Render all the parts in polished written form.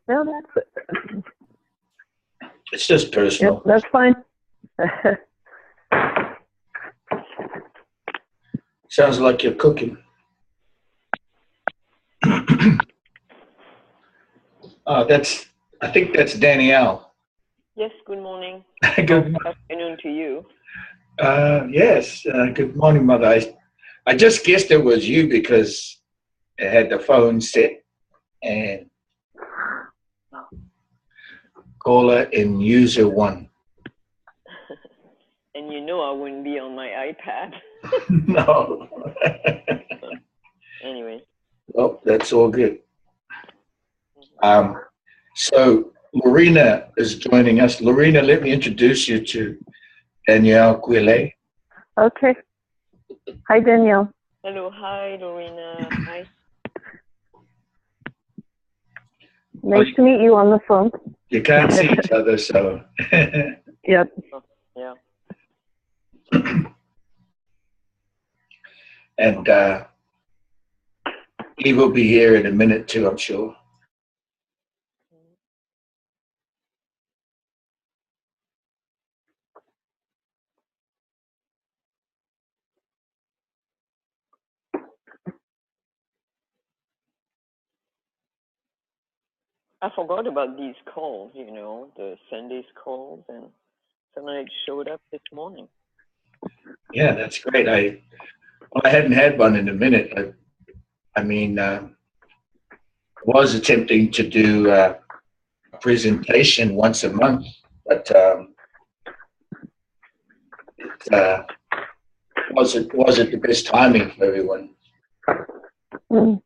No, that's It's just personal. Yep, that's fine. Sounds like you're cooking. I think that's Danielle. Yes, good morning. Good afternoon to you. Yes, good morning, Mother. I just guessed it was you because it had the phone set and caller in user 1. And you know I wouldn't be on my iPad. No. Anyway. Well, that's all good. So Lorena is joining us. Lorena, let me introduce you to Danielle Quille. Okay. Hi, Danielle. Hello. Hi, Lorena. Hi. Nice to meet you on the phone. You can't see each other, so. Yep. Oh, yeah. And he will be here in a minute too, I'm sure. I forgot about these calls, you know, the Sunday's calls, and suddenly it showed up this morning. Yeah, that's great. I hadn't had one in a minute. I was attempting to do a presentation once a month, but it wasn't the best timing for everyone. Mm.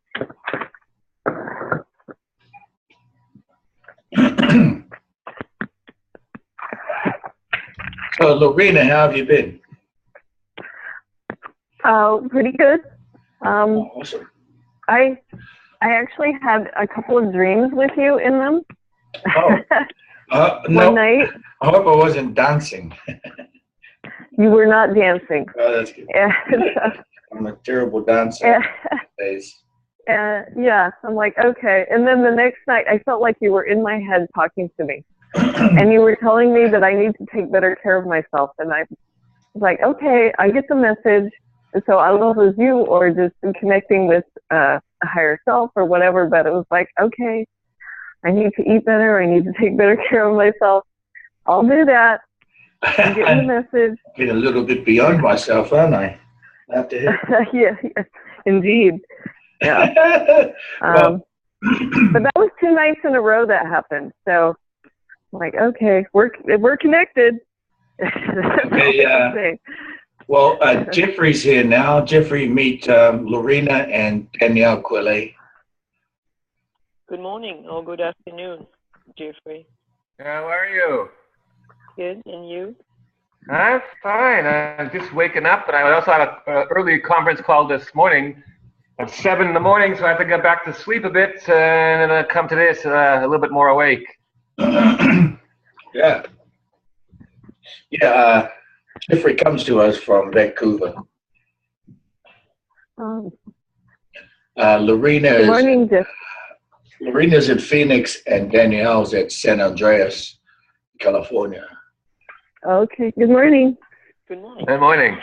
So, Lorena, how have you been? Pretty good. Awesome. I actually had a couple of dreams with you in them. No, One night. I hope I wasn't dancing. You were not dancing. Oh, that's good. I'm a terrible dancer these days. Yeah, I'm like, okay. And then the next night, I felt like you were in my head talking to me. And you were telling me that I need to take better care of myself. And I was like, okay, I get the message. And so I don't know if it was you or just connecting with a higher self or whatever, but it was like, okay, I need to eat better. I need to take better care of myself. I'll do that. I'm getting the message. Been a little bit beyond myself, aren't I? After him. Yeah, indeed. Yeah. Well, but that was 2 nights in a row that happened. So I'm like, okay, we're connected. okay, well, Jeffrey's here now. Jeffrey, meet Lorena and Danielle Quille. Good morning or good afternoon, Jeffrey. How are you? Good, and you? I'm fine. I'm just waking up, but I also had an early conference call this morning at 7 in the morning, so I have to get back to sleep a bit and then come to this a little bit more awake. Yeah. Yeah, Jeffrey comes to us from Vancouver. Good morning, Jeff. Lorena's in Phoenix and Danielle's at San Andreas, California. Okay, good morning. Good morning. Good morning.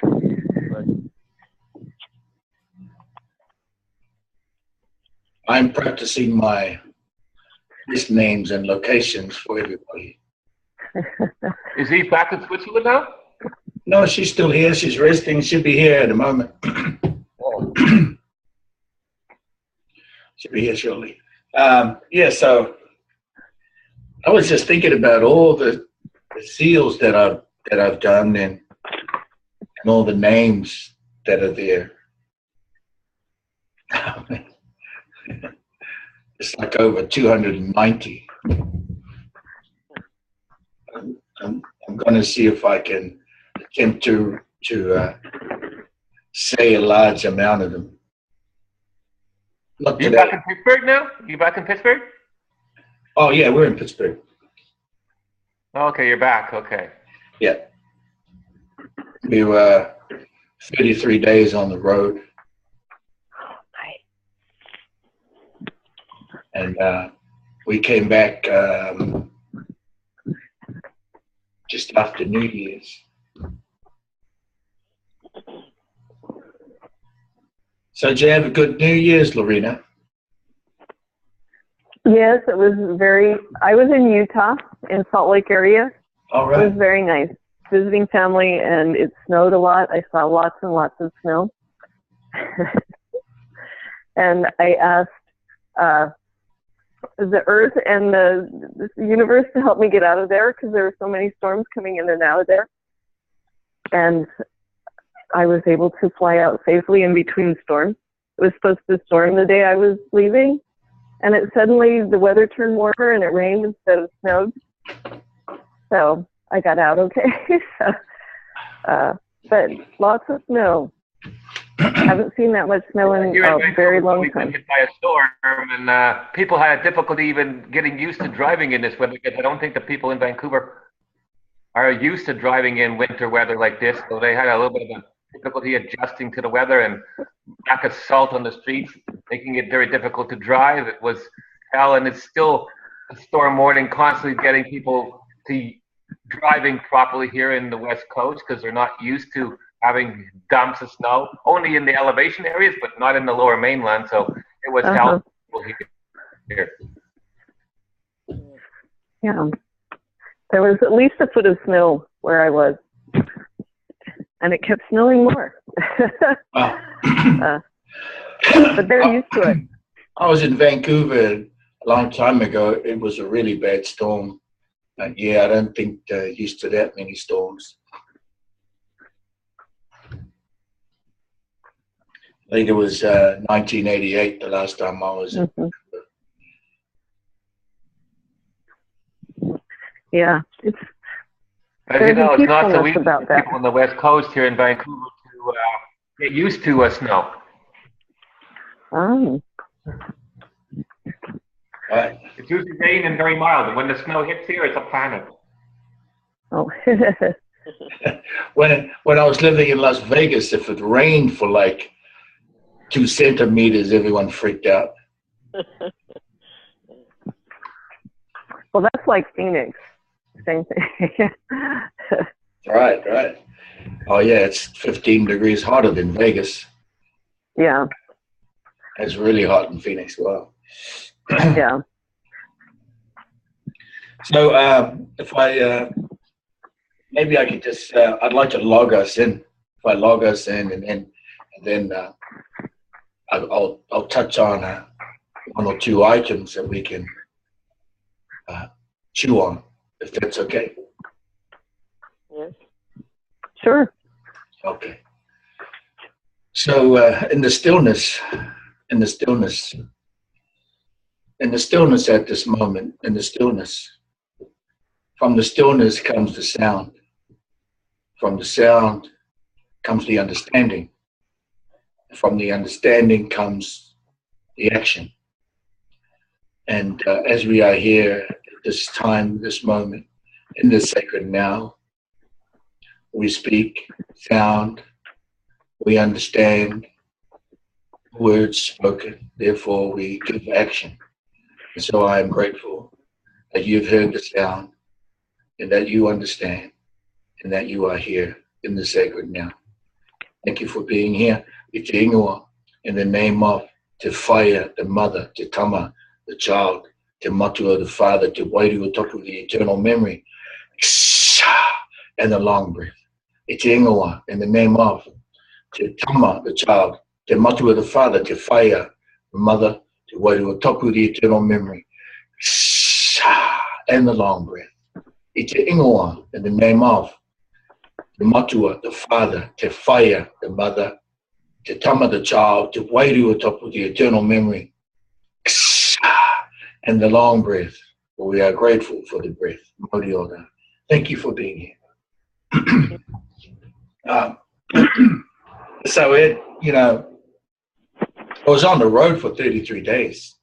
I'm practicing my list names and locations for everybody. Is he back in Switzerland now? No, she's still here. She's resting. She'll be here in a moment. She'll be here shortly. Yeah, so I was just thinking about all the seals that I've done and all the names that are there. It's like over 290. I'm going to see if I can attempt to say a large amount of them. You back in Pittsburgh now? You back in Pittsburgh? Oh yeah, we're in Pittsburgh. Okay, you're back. Okay. Yeah. We were 33 days on the road. And we came back just after New Year's. So did you have a good New Year's, Lorena? Yes, it was I was in Utah, in Salt Lake area. All It right. was very nice. Visiting family, and it snowed a lot. I saw lots and lots of snow. And I asked the earth and the universe to help me get out of there because there were so many storms coming in and out of there. And I was able to fly out safely in between storms. It was supposed to storm the day I was leaving, and the weather turned warmer and it rained instead of snowed. So I got out okay. But lots of snow. Haven't seen that much snow in a very long We've been time. hit by a storm, and people had difficulty even getting used to driving in this weather because I don't think the people in Vancouver are used to driving in winter weather like this. So they had a little bit of a difficulty adjusting to the weather, and lack of salt on the streets, making it very difficult to drive. It was hell, and it's still a storm warning, constantly getting people to driving properly here in the West Coast because they're not used to having dumps of snow, only in the elevation areas, but not in the lower mainland. So it was helpful here. Yeah. There was at least a foot of snow where I was. And it kept snowing more. Wow. But they're used to it. I was in Vancouver a long time ago. It was a really bad storm. Yeah, I don't think they're used to that many storms. I think it was 1988 the last time I was in Vancouver. Yeah, it's As you know, it's not so peacefulness easy about for that. people on the West Coast here in Vancouver to get used to snow. Oh. Right. It's usually rain and very mild, and when the snow hits here, it's a panic. Oh. When I was living in Las Vegas, if it rained for like 2 centimeters, everyone freaked out. Well, that's like Phoenix. Same thing. Right. Oh yeah, it's 15 degrees hotter than Vegas. Yeah, It's really hot in Phoenix as well. yeah. So if I maybe I could just I'd like to log us in. If I log us in, and then I'll touch on one or two items that we can chew on, if that's okay. Yes. Sure. Okay. So in the stillness at this moment, in the stillness, from the stillness comes the sound. From the sound comes the understanding. From the understanding comes the action. And as we are here at this time, this moment, in the sacred now, we speak sound, we understand words spoken, therefore we give action. And so I am grateful that you've heard the sound and that you understand and that you are here in the sacred now. Thank you for being here. It's Ingoa, in the name of Te Whaia, the mother, Te Tama, the child, Te Matua, the father, Te Wairu Toku, the eternal memory, and the long breath. It's Ingoa, in the name of Te Tama, the child, Te Matua, the father, Te Whaia, the mother, Te Wairu Toku, the eternal memory, and the long breath. It's Ingoa, in the name of Te Matua, the father, Te Whaia, the mother, Te Tama, the child, Te Wairu Toku, the eternal memory, and the long breath. We are grateful for the breath. Mauri ora. Thank you for being here. So I was on the road for 33 days,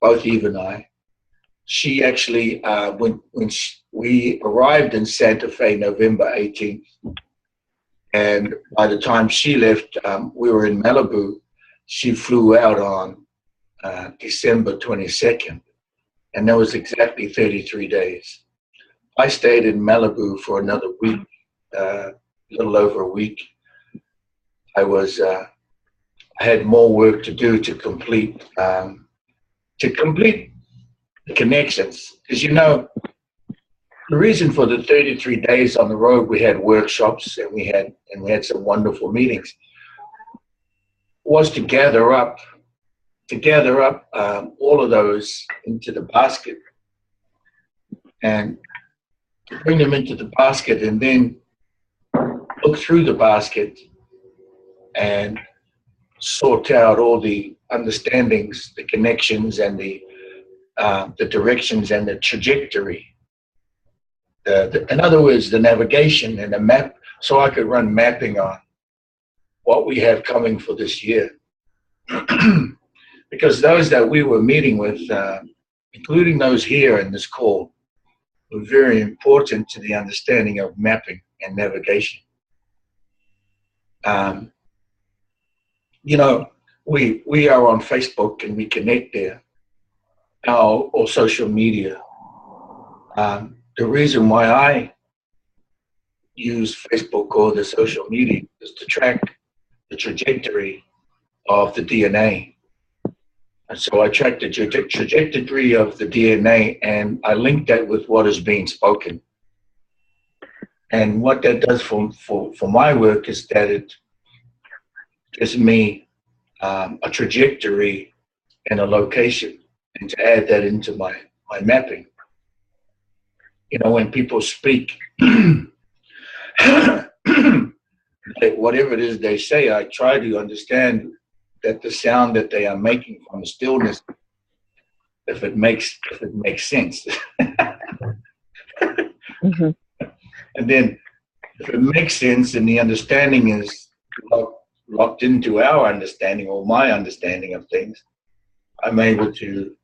both Eve and I. She actually, when we arrived in Santa Fe, November 18th, and by the time she left, we were in Malibu. She flew out on December 22nd. and that was exactly 33 days. I stayed in Malibu for another week, a little over a week. I had more work to do to complete the connections. Because the reason for the 33 days on the road, we had workshops and we had some wonderful meetings, was to gather up all of those into the basket and bring them into the basket, and then look through the basket and sort out all the understandings, the connections, and the directions and the trajectory. In other words, the navigation and the map, so I could run mapping on what we have coming for this year. Because those that we were meeting with, including those here in this call, were very important to the understanding of mapping and navigation. We are on Facebook and we connect there, or social media. The reason why I use Facebook or the social media is to track the trajectory of the DNA. And so I track the trajectory of the DNA, and I link that with what is being spoken. And what that does for my work is that it gives me a trajectory and a location, and to add that into my mapping. When people speak, whatever it is they say, I try to understand that the sound that they are making from the stillness, if it makes sense. Mm-hmm. And then if it makes sense and the understanding is locked into our understanding or my understanding of things, I'm able to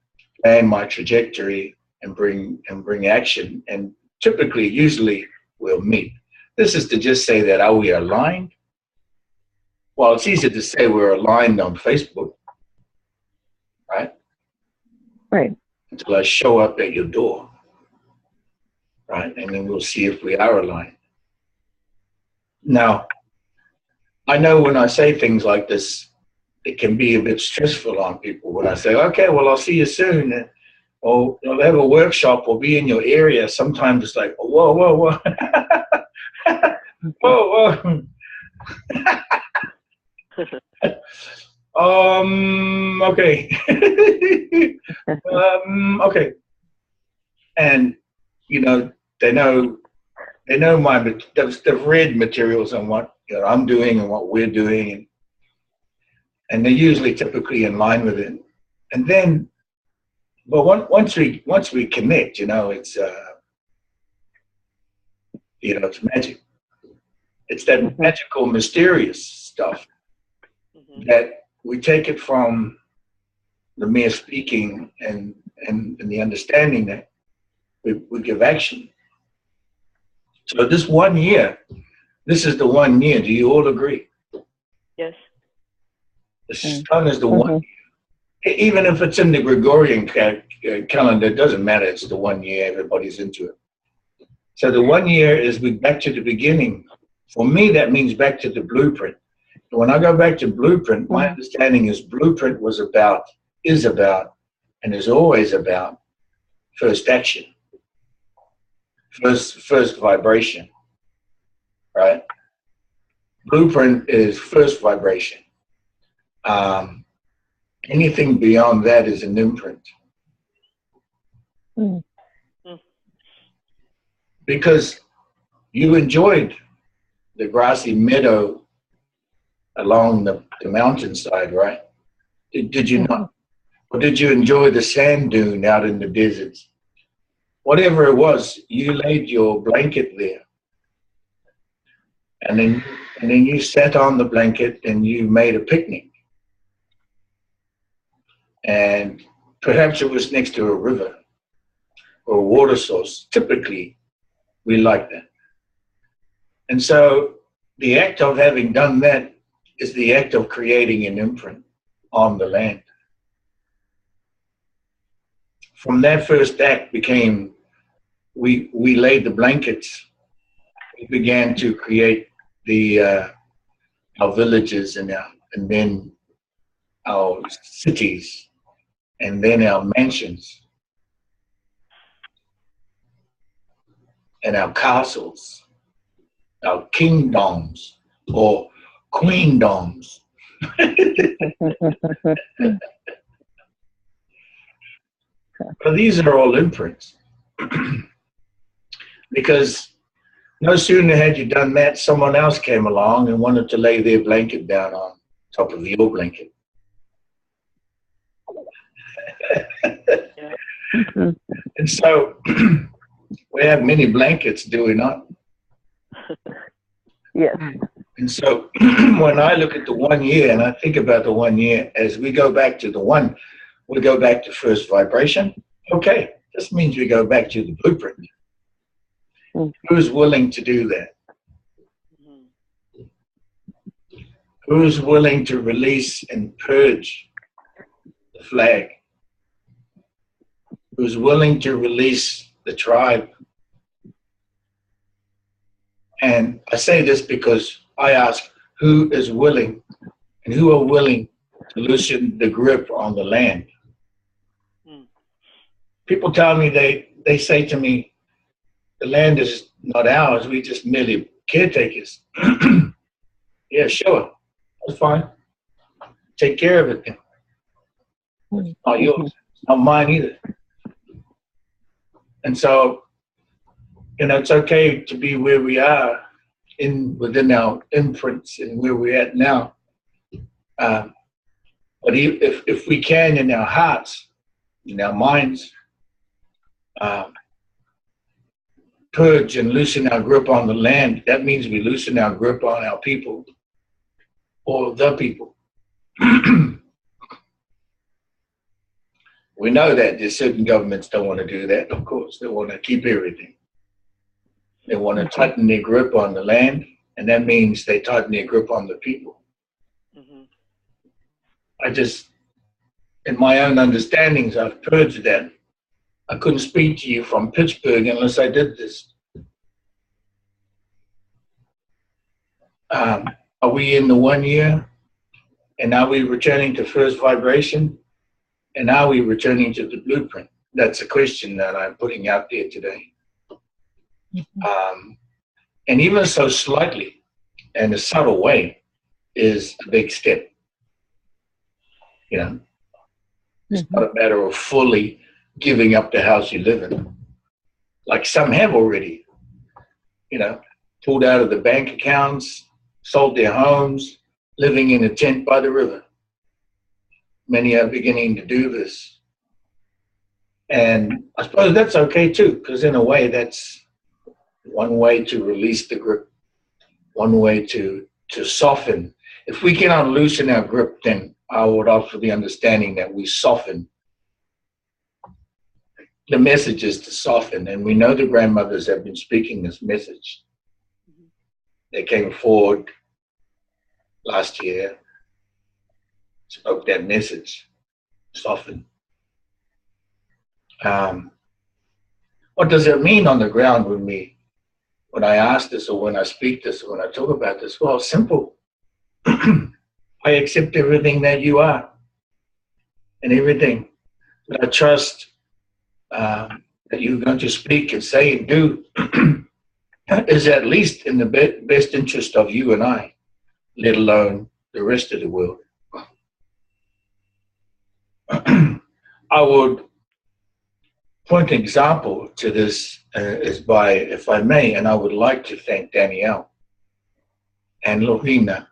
plan my trajectory and bring action. And usually we'll meet. This is to just say that, are we aligned? Well, it's easy to say we're aligned on Facebook, right? Right. Until I show up at your door, right? And then we'll see if we are aligned. Now, I know when I say things like this, it can be a bit stressful on people. When I say, okay, well, I'll see you soon, or we'll have a workshop, or be in your area. Sometimes it's like, whoa, whoa, whoa. Whoa, whoa. Okay. Okay. And they know they've read materials on what I'm doing and what we're doing, and they're usually typically in line with it. And then, but once we connect, it's it's magic. It's that magical, mysterious stuff that we take it from the mere speaking and the understanding that we give action. So this 1 year, this is the 1 year. Do you all agree? Yes. The sun is the 1 year. Even if it's in the Gregorian calendar, it doesn't matter. It's the 1 year. Everybody's into it. So the 1 year is back to the beginning. For me, that means back to the blueprint. When I go back to blueprint, my understanding is blueprint is about, and is always about first action, first vibration, right? Blueprint is first vibration. Anything beyond that is an imprint. Because you enjoyed the grassy meadow along the mountainside, right? Did you not? Or did you enjoy the sand dune out in the deserts? Whatever it was, you laid your blanket there. And then you sat on the blanket and you made a picnic. And perhaps it was next to a river or a water source. Typically, we like that. And so the act of having done that is the act of creating an imprint on the land. from that first act became, we laid the blankets. We began to create our villages and then our cities, and then our mansions and our castles, our kingdoms or queendoms. But these are all imprints. Because no sooner had you done that, someone else came along and wanted to lay their blanket down on top of your blanket. And so we have many blankets, do we not? Yes. And so when I look at the 1 year and I think about the 1 year, as we go back to we go back to first vibration. Okay, this means we go back to the blueprint. Who's willing to do that? Who's willing to release and purge the flag? Who's willing to release the tribe? And I say this because I ask, who is willing and who are willing to loosen the grip on the land? People tell me, they say to me, the land is not ours, we just merely caretakers. Yeah, sure, that's fine. Take care of it then. It's not yours, it's not mine either. And so, it's okay to be where we are within our imprints and where we're at now. But if we can, in our hearts, in our minds, purge and loosen our grip on the land, that means we loosen our grip on our people or the people. We know that there's certain governments don't want to do that, of course. They want to keep everything. They want to tighten their grip on the land, and that means they tighten their grip on the people. In my own understandings, I've purged that. I couldn't speak to you from Pittsburgh unless I did this. Are we in the 1 year? And are we returning to first vibration? And are we returning to the blueprint? That's a question that I'm putting out there today. And even so slightly, in a subtle way, is a big step. It's not a matter of fully giving up the house you live in. Like some have already, pulled out of the bank accounts, sold their homes, living in a tent by the river. Many are beginning to do this. And I suppose that's okay too, because in a way that's one way to release the grip, one way to soften. If we cannot loosen our grip, then I would offer the understanding that we soften. The message is to soften, and we know the grandmothers have been speaking this message. They came forward last year, spoke that message, soften. What does it mean on the ground when I ask this or when I speak this or when I talk about this? Well, simple. I accept everything that you are and everything that I trust that you're going to speak and say and do is at least in the best interest of you and I, let alone the rest of the world. I would point an example to this is by, if I may, and I would like to thank Danielle and Lorena.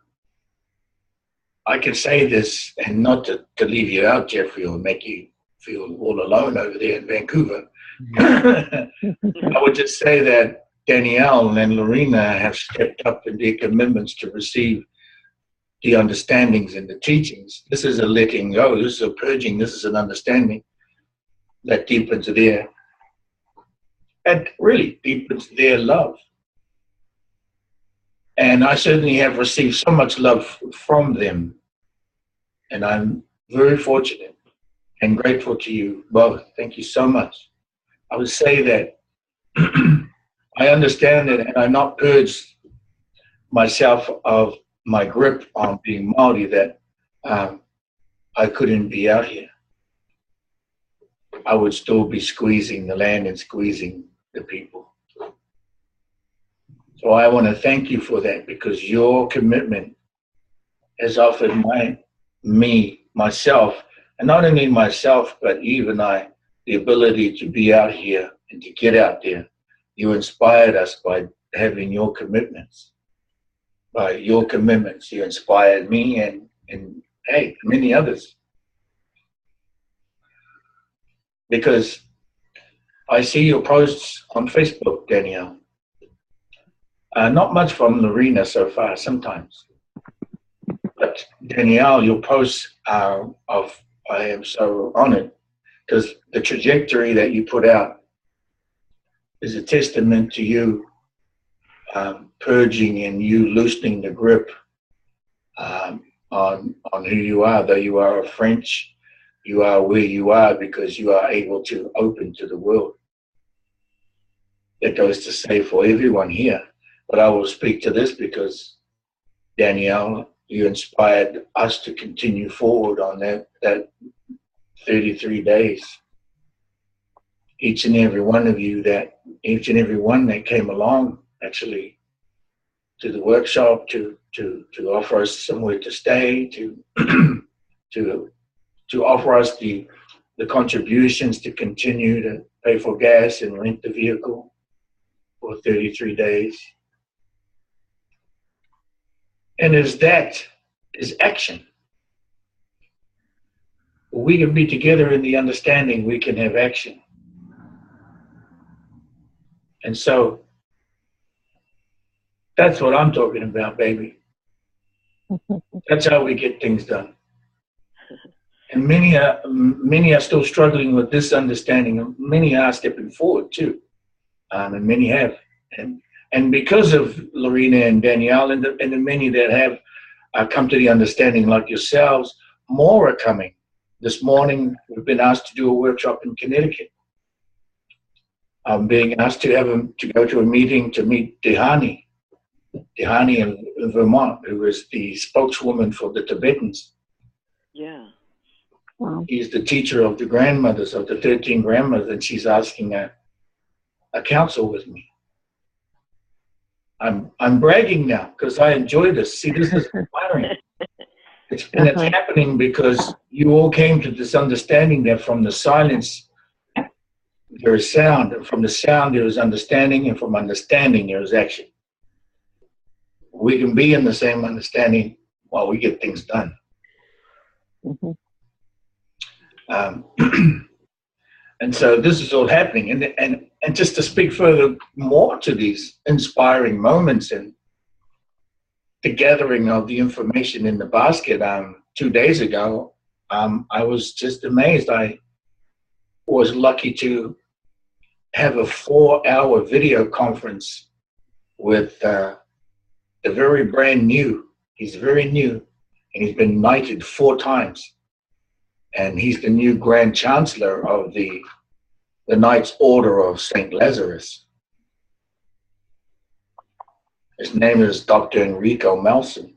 I can say this, and not to leave you out, Jeffrey, or make you feel all alone over there in Vancouver. I would just say that Danielle and Lorena have stepped up in their commitments to receive the understandings and the teachings. This is a letting go, this is a purging, this is an understanding that deepens really deepens their love. And I certainly have received so much love from them. And I'm very fortunate and grateful to you both. Thank you so much. I would say that I understand that, and I not purged myself of my grip on being Maori, that I couldn't be out here. I would still be squeezing the land and squeezing the people. So I want to thank you for that, because your commitment has offered myself, and not only myself, but even I, the ability to be out here and to get out there. You inspired us by having your commitments. By your commitments, you inspired me and hey, many others. Because I see your posts on Facebook, Danielle. Not much from Lorena so far, sometimes. But Danielle, your posts are of, I am so honored, because the trajectory that you put out is a testament to you purging and you loosening the grip on who you are. Though you are a French, you are where you are because you are able to open to the world. That goes to say for everyone here. But I will speak to this because, Danielle, you inspired us to continue forward on that 33 days. Each and every one that came along, actually, to the workshop, to offer us somewhere to stay, to offer us the contributions to continue to pay for gas and rent the vehicle for 33 days. And is action. We can be together in the understanding we can have action. And so that's what I'm talking about, baby. That's how we get things done. And many are still struggling with this understanding. Many are stepping forward too, and many have. And because of Lorena and Danielle and the many that have come to the understanding, like yourselves, more are coming. This morning, we've been asked to do a workshop in Connecticut. I'm being asked to go to a meeting to meet Dehani in Vermont, who is the spokeswoman for the Tibetans. Yeah. Wow. He's the teacher of the grandmothers, of the 13 grandmothers, and she's asking a council with me. I'm bragging now because I enjoy this. See, this is inspiring. It's happening because you all came to this understanding that from the silence there is sound, and from the sound there is understanding, and from understanding there is action. We can be in the same understanding while we get things done. Mm-hmm. And so this is all happening, and just to speak further more to these inspiring moments and the gathering of the information in the basket. 2 days ago, I was just amazed. I was lucky to have a 4-hour video conference with the very brand new. He's very new, and he's been knighted 4 times. And he's the new Grand Chancellor of the Knights Order of St. Lazarus. His name is Dr. Enrico Melson.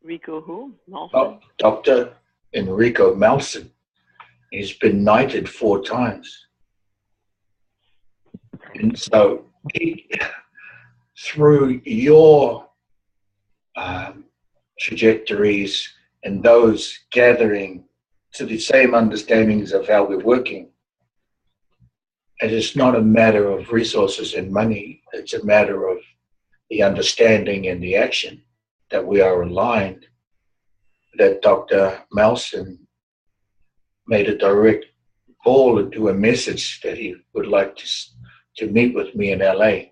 Rico who? Melson? Dr. Enrico Melson. He's been knighted 4 times. And so through your trajectories and those gathering to the same understandings of how we're working, and it's not a matter of resources and money, it's a matter of the understanding and the action that we are aligned, that Dr. Melson made a direct call into a message that he would like to meet with me in LA.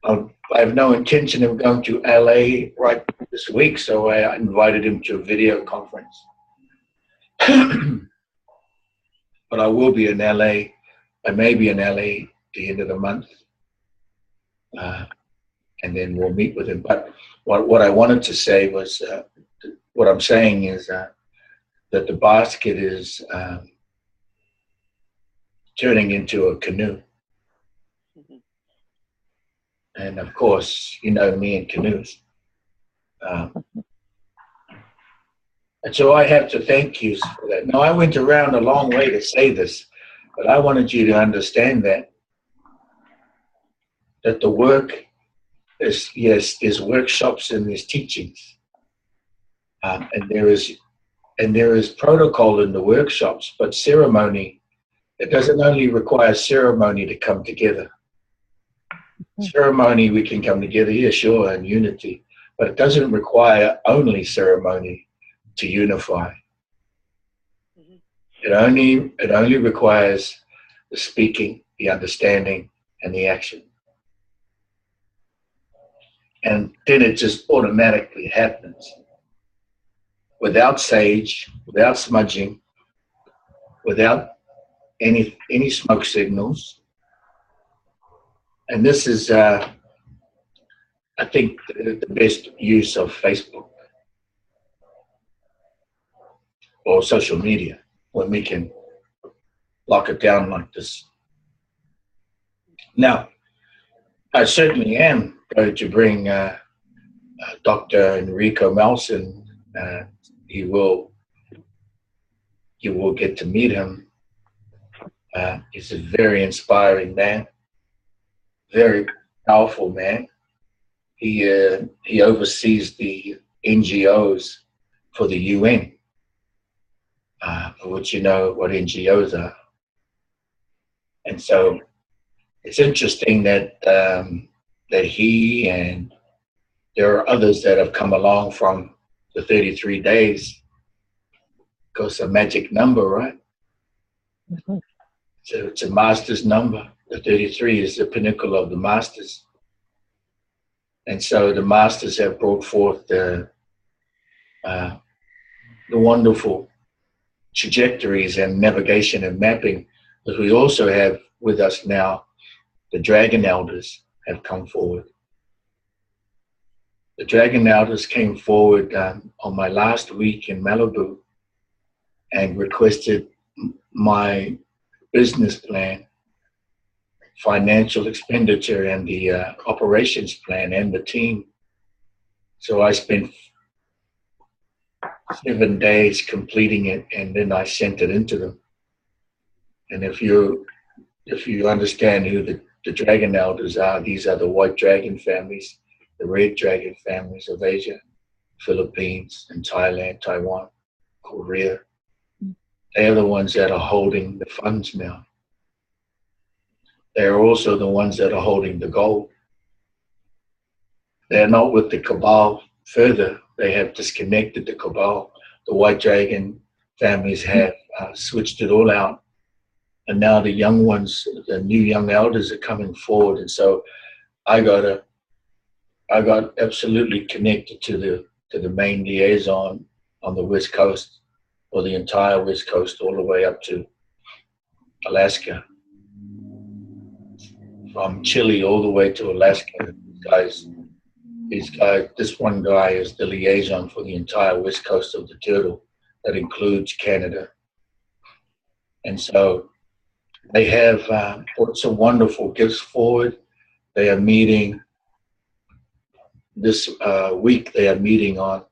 I have no intention of going to LA right this week, so I invited him to a video conference. But I will be in LA. I may be in LA at the end of the month. And then we'll meet with him. But what I wanted to say was, what I'm saying is the that the basket is turning into a canoe. And of course, you know me and canoes. And so I have to thank you for that. Now, I went around a long way to say this, but I wanted you to understand that the work is, yes, there's workshops and there's teachings. And there is protocol in the workshops, but ceremony, it doesn't only require ceremony to come together. Ceremony, we can come together, yeah, sure, in unity, but it doesn't require only ceremony to unify. It only requires the speaking, the understanding, and the action. And then it just automatically happens. Without sage, without smudging, without any smoke signals. And this is, I think, the best use of Facebook or social media, when we can lock it down like this. Now, I certainly am going to bring Dr. Enrico Melson. You will get to meet him. He's a very inspiring man, very powerful man. He oversees the NGOs for the UN, for which you know what NGOs are. And so it's interesting that that he and there are others that have come along from the 33 days. Because a magic number, right? So it's a master's number. The 33 is the pinnacle of the masters. And so the masters have brought forth the wonderful trajectories and navigation and mapping. But we also have with us now, the Dragon Elders have come forward. The Dragon Elders came forward on my last week in Malibu and requested my business plan, financial expenditure, and the operations plan and the team. So I spent 7 days completing it, and then I sent it into them. And if you understand who the Dragon Elders are, these are the White Dragon families, the Red Dragon families of Asia, Philippines, and Thailand, Taiwan, Korea. They are the ones that are holding the funds now. They are also the ones that are holding the gold. They're not with the cabal further. They have disconnected the cabal. The White Dragon families have switched it all out. And now the young ones, the new young elders are coming forward. And so I got absolutely connected to the main liaison on the West Coast, or the entire West Coast, all the way up to Alaska. From Chile all the way to Alaska. This one guy is the liaison for the entire West Coast of the Turtle. That includes Canada. And so they have put some wonderful gifts forward. They are meeting this week. They are meeting on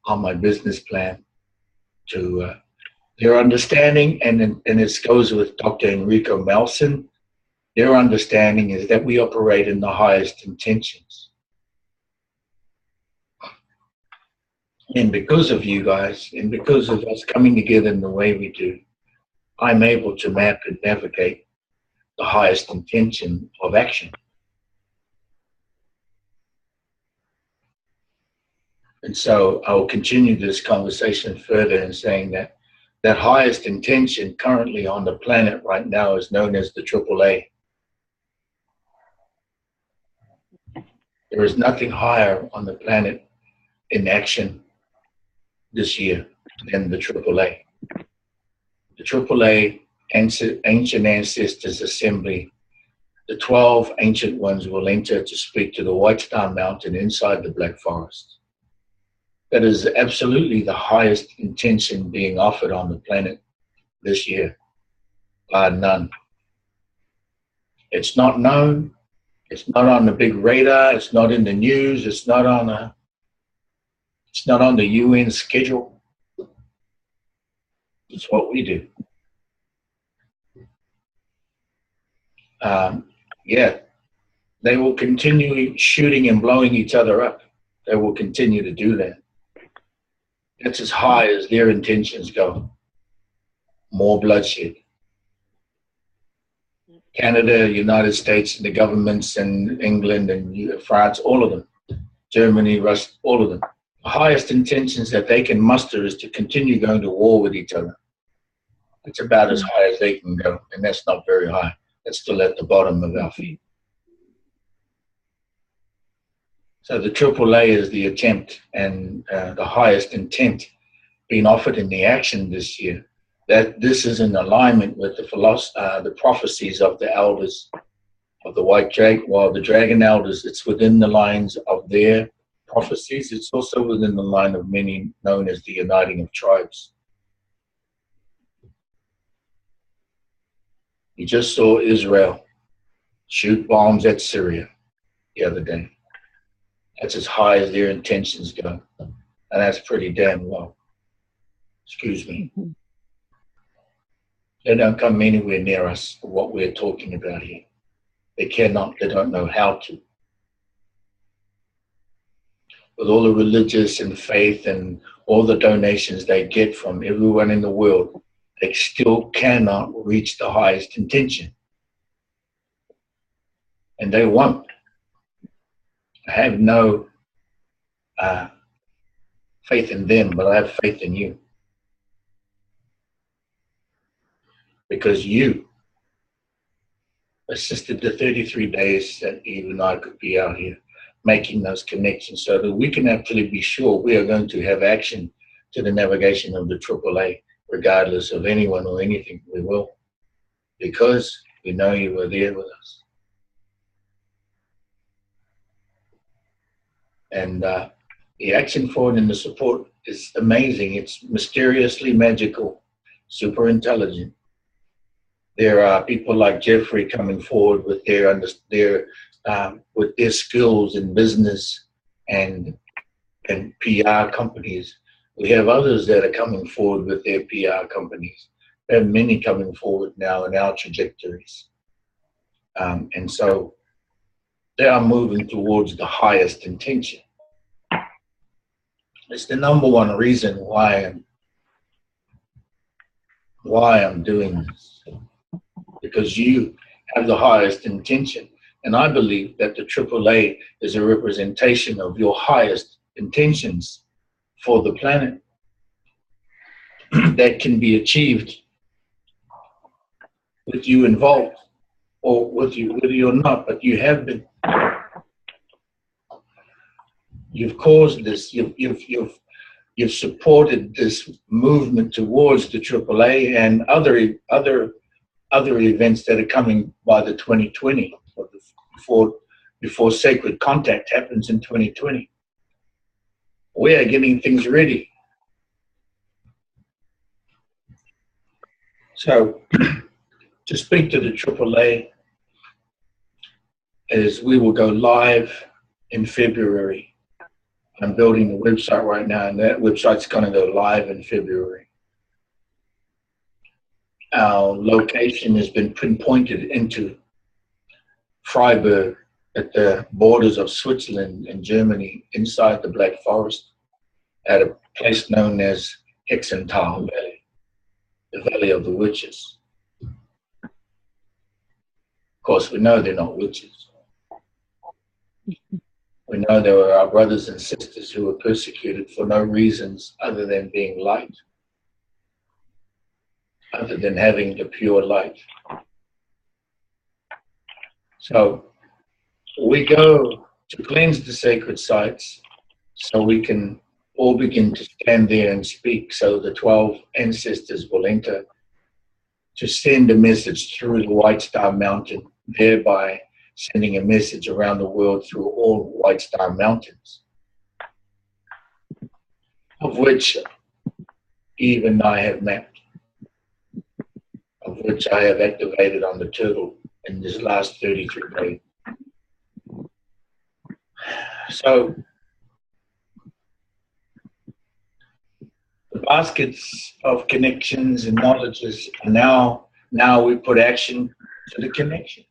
my business plan to their understanding, and this goes with Dr. Enrico Melson. Their understanding is that we operate in the highest intentions. And because of you guys, and because of us coming together in the way we do, I'm able to map and navigate the highest intention of action. And so I will continue this conversation further in saying that that highest intention currently on the planet right now is known as the AAA. There is nothing higher on the planet in action this year than the AAA. The AAA Ancient Ancestors Assembly, the 12 ancient ones will enter to speak to the White Star Mountain inside the Black Forest. That is absolutely the highest intention being offered on the planet this year, bar none. It's not known. It's not on the big radar. It's not in the news. It's not on the UN schedule. It's what we do. Yeah, they will continue shooting and blowing each other up. They will continue to do that. That's as high as their intentions go. More bloodshed. Canada, United States, the governments, and England and France, all of them, Germany, Russia, all of them. The highest intentions that they can muster is to continue going to war with each other. It's about as high as they can go, and that's not very high. That's still at the bottom of our feet. So the AAA is the attempt and the highest intent being offered in the action this year. That this is in alignment with the prophecies of the elders of the white dragon. Well, the dragon elders, it's within the lines of their prophecies. It's also within the line of many known as the uniting of tribes. You just saw Israel shoot bombs at Syria the other day. That's as high as their intentions go. And that's pretty damn low. Excuse me. They don't come anywhere near us for what we're talking about here. They cannot, they don't know how to. With all the religious and faith and all the donations they get from everyone in the world, they still cannot reach the highest intention. And they won't. I have no faith in them, but I have faith in you. Because you assisted the 33 days that Eve and I could be out here making those connections so that we can actually be sure we are going to have action to the navigation of the AAA, regardless of anyone or anything. We will, because we know you were there with us. And the action for it and the support is amazing. It's mysteriously magical, super intelligent. There are people like Jeffrey coming forward with their skills in business and PR companies. We have others that are coming forward with their PR companies. We have many coming forward now in our trajectories. And so they are moving towards the highest intention. It's the number one reason why I'm doing this. Because you have the highest intention. And I believe that the AAA is a representation of your highest intentions for the planet that can be achieved with you involved, or with you, whether you're not, but you have been. You've caused this, you've supported this movement towards the AAA and other events that are coming by the 2020, or before Sacred Contact happens in 2020. We are getting things ready. So to speak to the AAA is we will go live in February. I'm building a website right now, and that website's going to go live in February. Our location has been pinpointed into Freiburg at the borders of Switzerland and Germany, inside the Black Forest, at a place known as Hexental Valley, the Valley of the Witches. Of course, we know they're not witches. We know there were our brothers and sisters who were persecuted for no reasons other than being light, other than having the pure light. So we go to cleanse the sacred sites so we can all begin to stand there and speak, so the 12 ancestors will enter to send a message through the White Star Mountain, thereby sending a message around the world through all White Star Mountains. of which even I have mapped, of which I have activated on the turtle in this last 33 days. So the baskets of connections and knowledges are now we put action to the connections.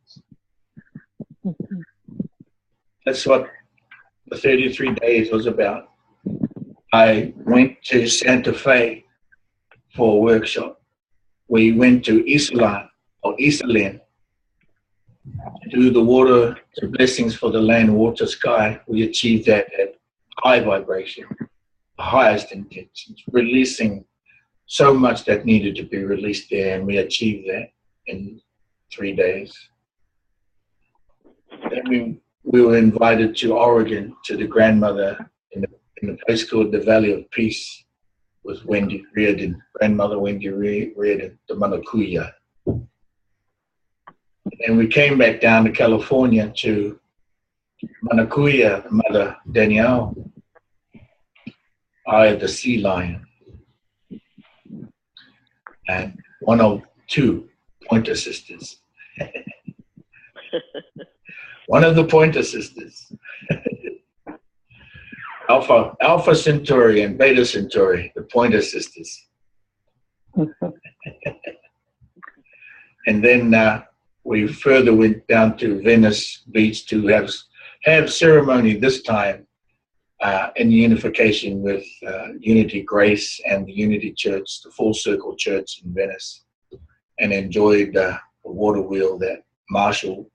That's what the 33 days was about. I went to Santa Fe for a workshop. We went to Isolan or Isolin to do the blessings for the land, water, sky. We achieved that at high vibration, the highest intentions, releasing so much that needed to be released there, and we achieved that in 3 days. Then we were invited to Oregon to the grandmother in a place called the Valley of Peace with Wendy Reardon, grandmother Wendy Reardon, the Manakuya. And we came back down to California to Manakuya, Mother Danielle, I the sea lion, and one of 2 Pointer Sisters. One of the Pointer Sisters. Alpha Centauri and Beta Centauri, the Pointer Sisters. And then we further went down to Venice Beach to have ceremony this time in unification with Unity Grace and the Unity Church, the Full Circle Church in Venice, and enjoyed the water wheel that Marshall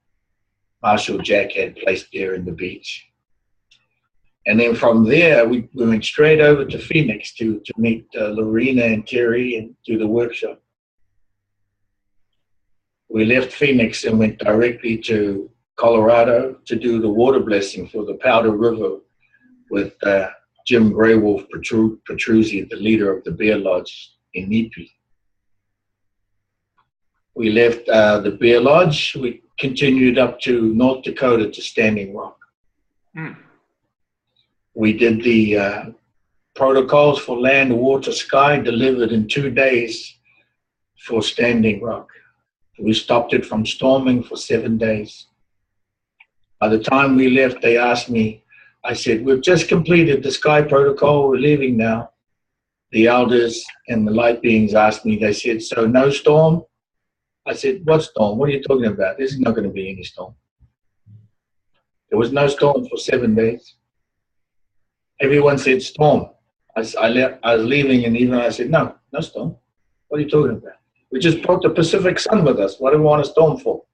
Jack had placed there in the beach. And then from there, we went straight over to Phoenix to meet Lorena and Terry and do the workshop. We left Phoenix and went directly to Colorado to do the water blessing for the Powder River with Jim Greywolf Petruzzi, the leader of the Bear Lodge in Nipi. We left the Bear Lodge. We continued up to North Dakota to Standing Rock. We did the protocols for land, water, sky, delivered in 2 days for Standing Rock. We stopped it from storming for 7 days. By the time we left, they asked me, I said, we've just completed the sky protocol, we're leaving now. The elders and the light beings asked me, they said, so no storm? I said, what storm? What are you talking about? There's not going to be any storm. There was no storm for 7 days. Everyone said storm. I was leaving, and even I said, no storm. What are you talking about? We just brought the Pacific sun with us. What do we want a storm for?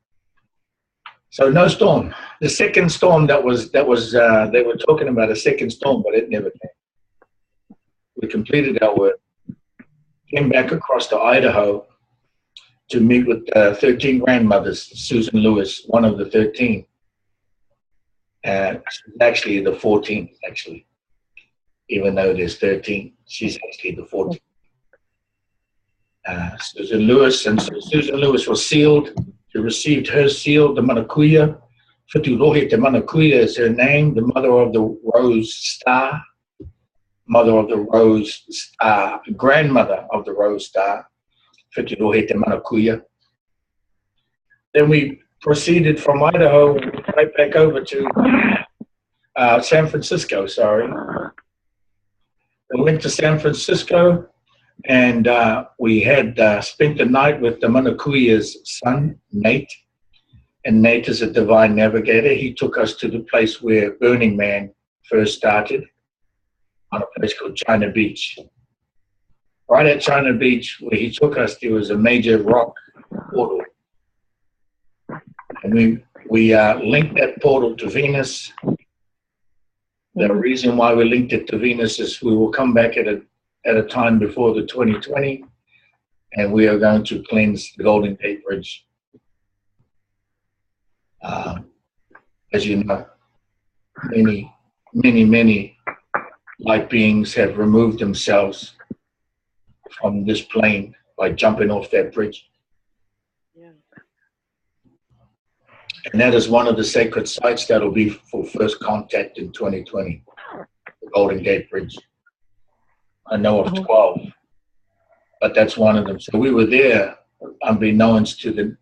So no storm. The second storm that was they were talking about a second storm, but it never came. We completed our work, came back across to Idaho to meet with 13 grandmothers, Susan Lewis, one of the 13. Actually the 14th, actually. Even though there's 13, she's actually the 14th. Susan Lewis, and so Susan Lewis was sealed. She received her seal, the Manakuya. Fitulohi te Manakuya is her name, the mother of the rose star, mother of the rose star, grandmother of the rose star, Fitulohi te Manakuya. Then we proceeded from Idaho right back over to San Francisco, We went to San Francisco, and we had spent the night with the Manakuya's son, Nate. And Nate is a divine navigator. He took us to the place where Burning Man first started, on a place called China Beach. Right at China Beach, where he took us, there was a major rock portal. And we linked that portal to Venus. The reason why we linked it to Venus is we will come back at a time before the 2020, and we are going to cleanse the Golden Gate Bridge. As you know, many light beings have removed themselves from this plane by jumping off that bridge. Yeah. And that is one of the sacred sites that will be for first contact in 2020, the Golden Gate Bridge. I know of 12, but that's one of them. So we were there, unbeknownst to the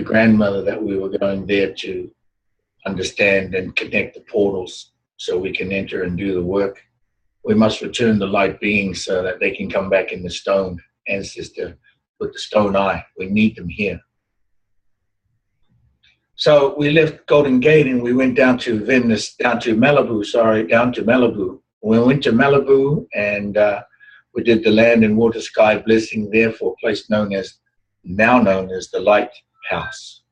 grandmother, that we were going there to understand and connect the portals so we can enter and do the work. We must return the light beings so that they can come back in the stone ancestor with the stone eye. We need them here. So we left Golden Gate and we went down to Malibu. We went to Malibu and we did the land and water sky blessing there for a place now known as the Lighthouse.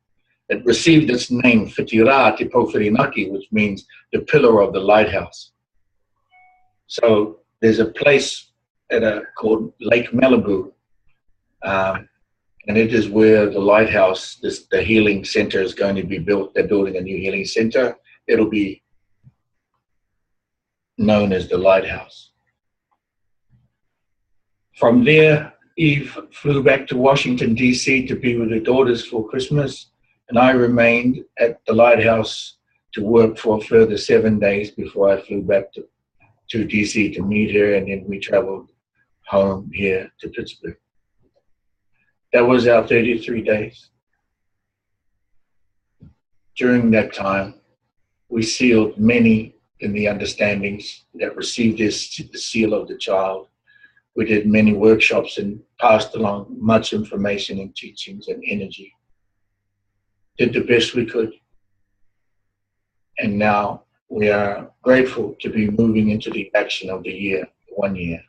It received its name, Whitira Te Powhirinaki, which means the pillar of the lighthouse. So there's a place called Lake Malibu, and it is where the lighthouse, the healing center, is going to be built. They're building a new healing center. It'll be known as the Lighthouse. From there, Eve flew back to Washington, D.C. to be with her daughters for Christmas, and I remained at the Lighthouse to work for a further 7 days before I flew back to D.C. to meet her, and then we traveled home here to Pittsburgh. That was our 33 days. During that time, we sealed many in the understandings that received the seal of the child. We did many workshops and passed along much information and teachings and energy. Did the best we could. And now we are grateful to be moving into the action of the year, 1 year.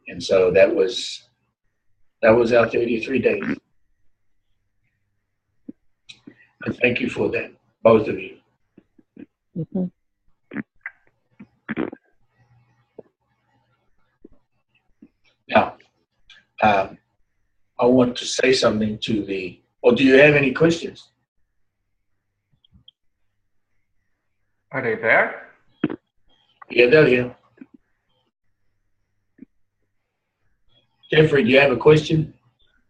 And so that was our 33 days. And thank you for that, both of you. Mm-hmm. Now, I want to say something or do you have any questions? Are they there? Yeah, they're here. Jeffrey, do you have a question?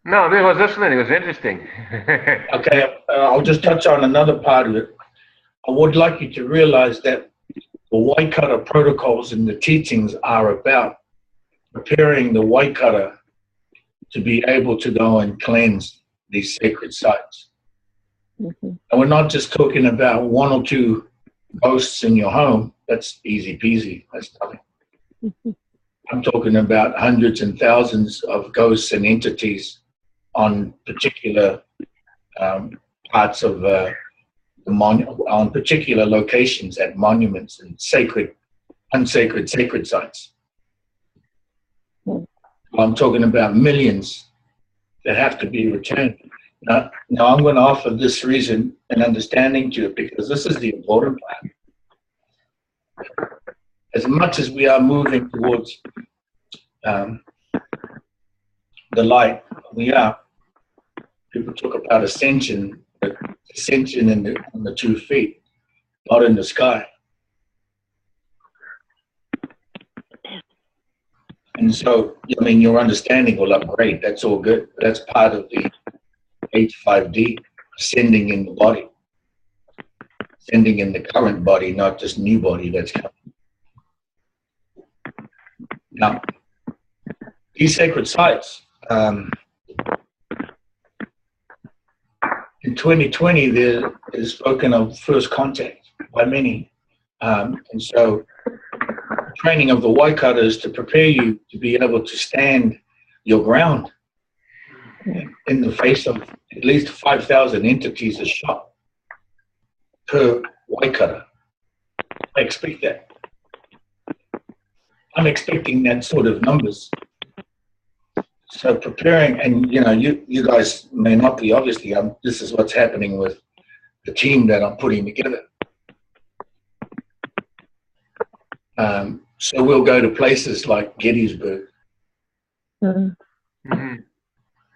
No, I was listening. It was interesting. Okay, I'll just touch on another part of it. I would like you to realize that the Waikato protocols and the teachings are about preparing the Waikato to be able to go and cleanse these sacred sites. Mm-hmm. And we're not just talking about 1 or 2 ghosts in your home. That's easy peasy. That's nothing. Mm-hmm. I'm talking about hundreds and thousands of ghosts and entities on particular parts of on particular locations at monuments and sacred sites. I'm talking about millions that have to be returned. Now I'm going to offer this reason and understanding to it, because this is the important part. As much as we are moving towards the light, people talk about ascension, but ascension in the 2 feet, not in the sky. And so, I mean, your understanding will upgrade. That's all good. That's part of the H5D, ascending in the body, ascending in the current body, not just new body that's coming. Now, these sacred sites, in 2020, there is spoken of first contact by many. And so training of the Waikato is to prepare you to be able to stand your ground in the face of at least 5,000 entities a shot per Waikato. I expect that. I'm expecting that sort of numbers. So preparing, and you guys may not be, obviously, this is what's happening with the team that I'm putting together. So we'll go to places like Gettysburg. Mm-hmm. Mm-hmm.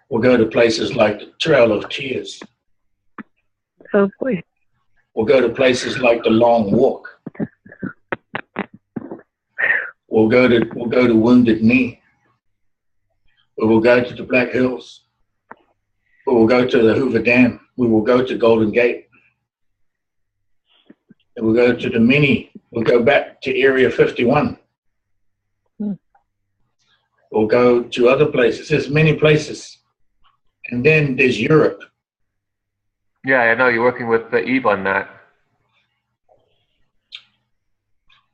We'll go to places like the Trail of Tears. Hopefully. We'll go to places like the Long Walk. We'll go to Wounded Knee. We will go to the Black Hills. We will go to the Hoover Dam. We will go to Golden Gate. Then we'll go to the mini. We'll go back to Area 51. We'll go to other places. There's many places. And then there's Europe. Yeah, I know you're working with Eve on that.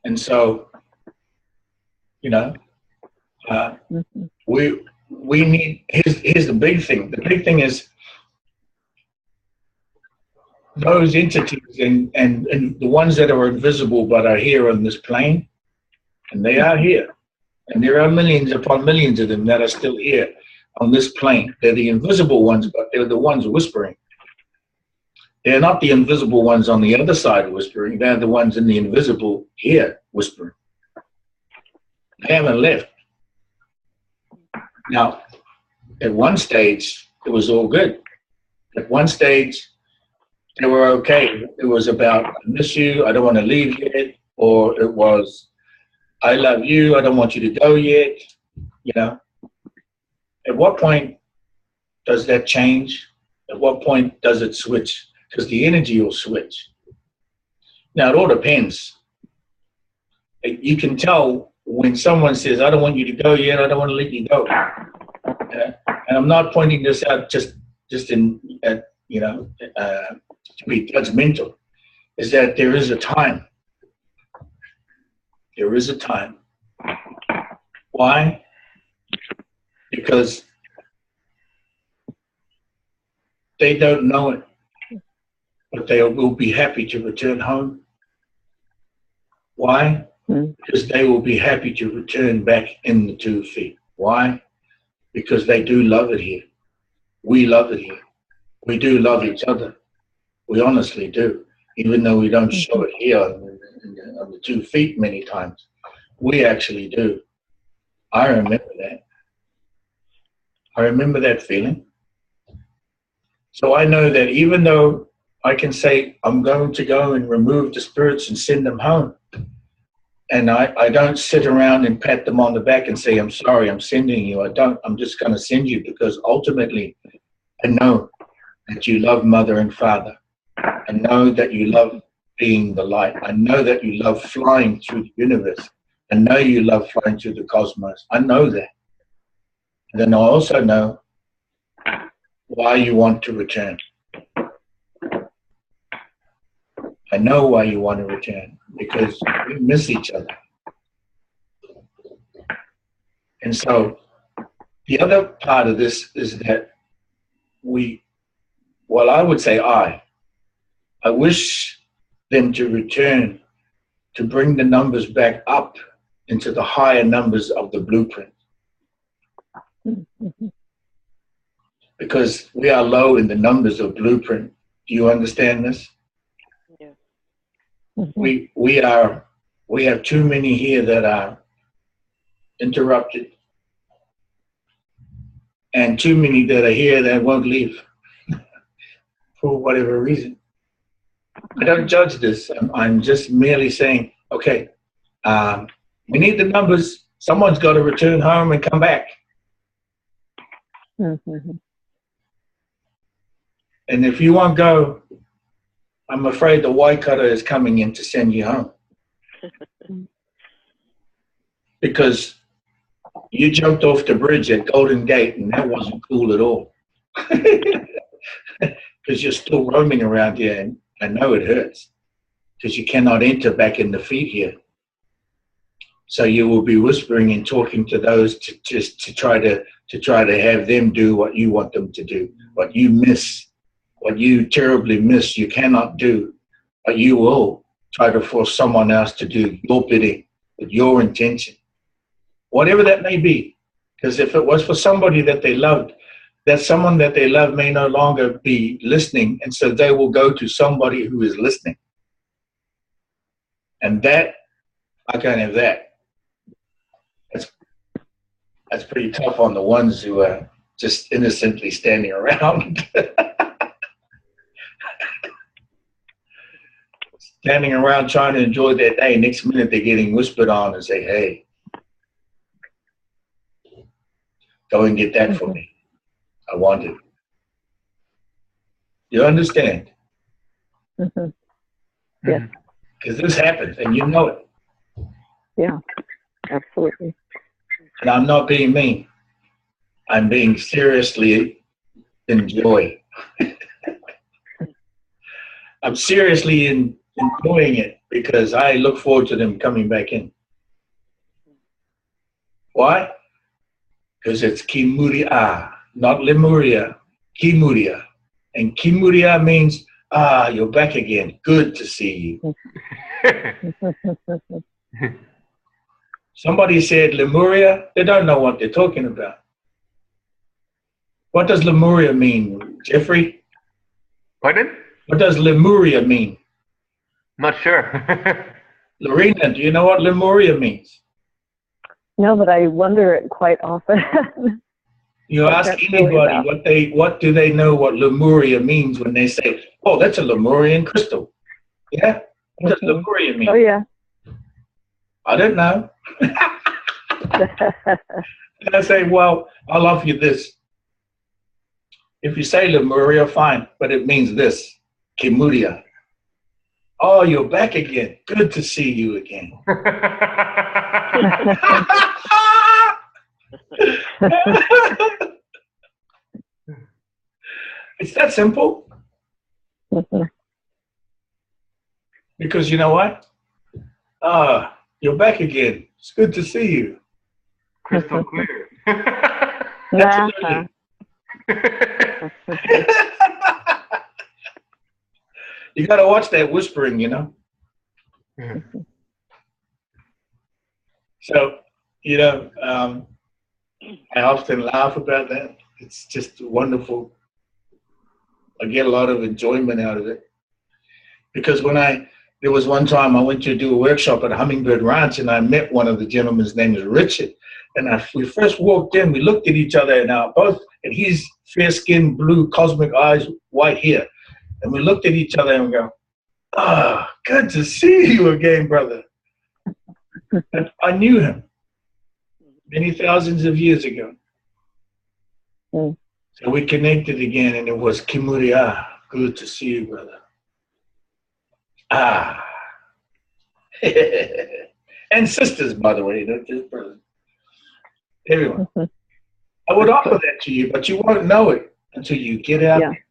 And so, you know, we need, here's the big thing. The big thing is those entities and the ones that are invisible but are here on this plane, and they are here. And there are millions upon millions of them that are still here on this plane. They're the invisible ones, but they're the ones whispering. They're not the invisible ones on the other side whispering. They're the ones in the invisible here whispering. They haven't left. Now, at one stage, it was all good. At one stage, they were okay. It was about, I miss you, I don't want to leave yet. Or it was, I love you, I don't want you to go yet. You know, at what point does that change? At what point does it switch? Because the energy will switch. Now, it all depends. You can tell when someone says, I don't want you to go yet, I don't want to let you go. And I'm not pointing this out just in, you know, to be judgmental, is that there is a time. There is a time. Why? Because they don't know it, but they will be happy to return home. Why? Because they will be happy to return back in the 2 feet. Why? Because they do love it here. We love it here. We do love each other. We honestly do, even though we don't show it here on the 2 feet many times. We actually do. I remember that. I remember that feeling. So I know that even though I can say, I'm going to go and remove the spirits and send them home, and I don't sit around and pat them on the back and say, I'm sorry, I'm sending you. I don't. I'm just going to send you because ultimately I know that you love Mother and Father. I know that you love being the light. I know that you love flying through the universe. I know you love flying through the cosmos. I know that. And then I also know why you want to return. I know why you want to return, because we miss each other. And so the other part of this is that I would say I wish them to return to bring the numbers back up into the higher numbers of the blueprint. Because we are low in the numbers of blueprint. Do you understand this? Yeah. We have too many here that are interrupted, and too many that are here that won't leave for whatever reason. I don't judge this. I'm just merely saying, okay, we need the numbers. Someone's got to return home and come back. And if you won't go, I'm afraid the Waikato is coming in to send you home. Because you jumped off the bridge at Golden Gate and that wasn't cool at all. Because you're still roaming around here, and I know it hurts because you cannot enter back in the feet here. So you will be whispering and talking to those to try to have them do what you want them to do, what you miss. What you terribly miss, you cannot do, but you will try to force someone else to do your bidding with your intention, whatever that may be. Because if it was for somebody that they loved, that someone that they love may no longer be listening, and so they will go to somebody who is listening. And that, I can't have that. That's pretty tough on the ones who are just innocently standing around. Standing around trying to enjoy their day. Next minute they're getting whispered on and say, hey, go and get that for me. I want it. You understand? Yeah. because this happens, and you know it. Yeah, absolutely. And I'm not being mean. I'm being seriously enjoy. I'm seriously enjoying it because I look forward to them coming back in. Why? Because it's Kimuria, not Lemuria, Kimuria. And Kimuria means, you're back again. Good to see you. Somebody said Lemuria. They don't know what they're talking about. What does Lemuria mean, Jeffrey? Pardon? What does Lemuria mean? Not sure. Lorena, do you know what Lemuria means? No, but I wonder it quite often. You What ask that's really anybody about. what do they know what Lemuria means when they say, oh, that's a Lemurian crystal. Yeah? What does Lemuria mean? Oh, yeah. I don't know. And I say, well, I'll offer you this. If you say Lemuria, fine, but it means this, Kimuria. Oh, you're back again. Good to see you again. It's that simple. Because you know what? You're back again. It's good to see you. Crystal clear. Absolutely. You got to watch that whispering, you know. So, you know, I often laugh about that. It's just wonderful. I get a lot of enjoyment out of it. Because there was one time I went to do a workshop at Hummingbird Ranch, and I met one of the gentlemen. His name is Richard. And we first walked in, we looked at each other, and he's fair skin, blue, cosmic eyes, white hair. And we looked at each other and we go, good to see you again, brother. And I knew him many thousands of years ago. So we connected again, and it was Kimuria. Good to see you, brother. And sisters, by the way, not just brothers. Everyone. I would offer that to you, but you won't know it until you get out there.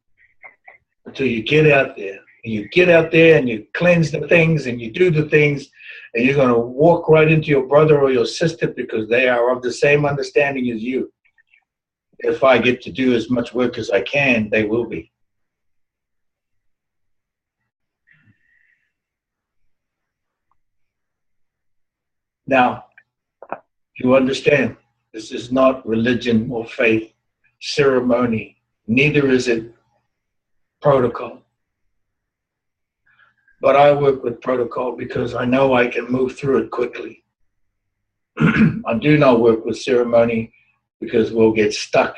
Until you get out there. And you get out there and you cleanse the things and you do the things, and you're going to walk right into your brother or your sister because they are of the same understanding as you. If I get to do as much work as I can, they will be. Now, you understand, this is not religion or faith, ceremony. Neither is it protocol. But I work with protocol because I know I can move through it quickly. I do not work with ceremony because we'll get stuck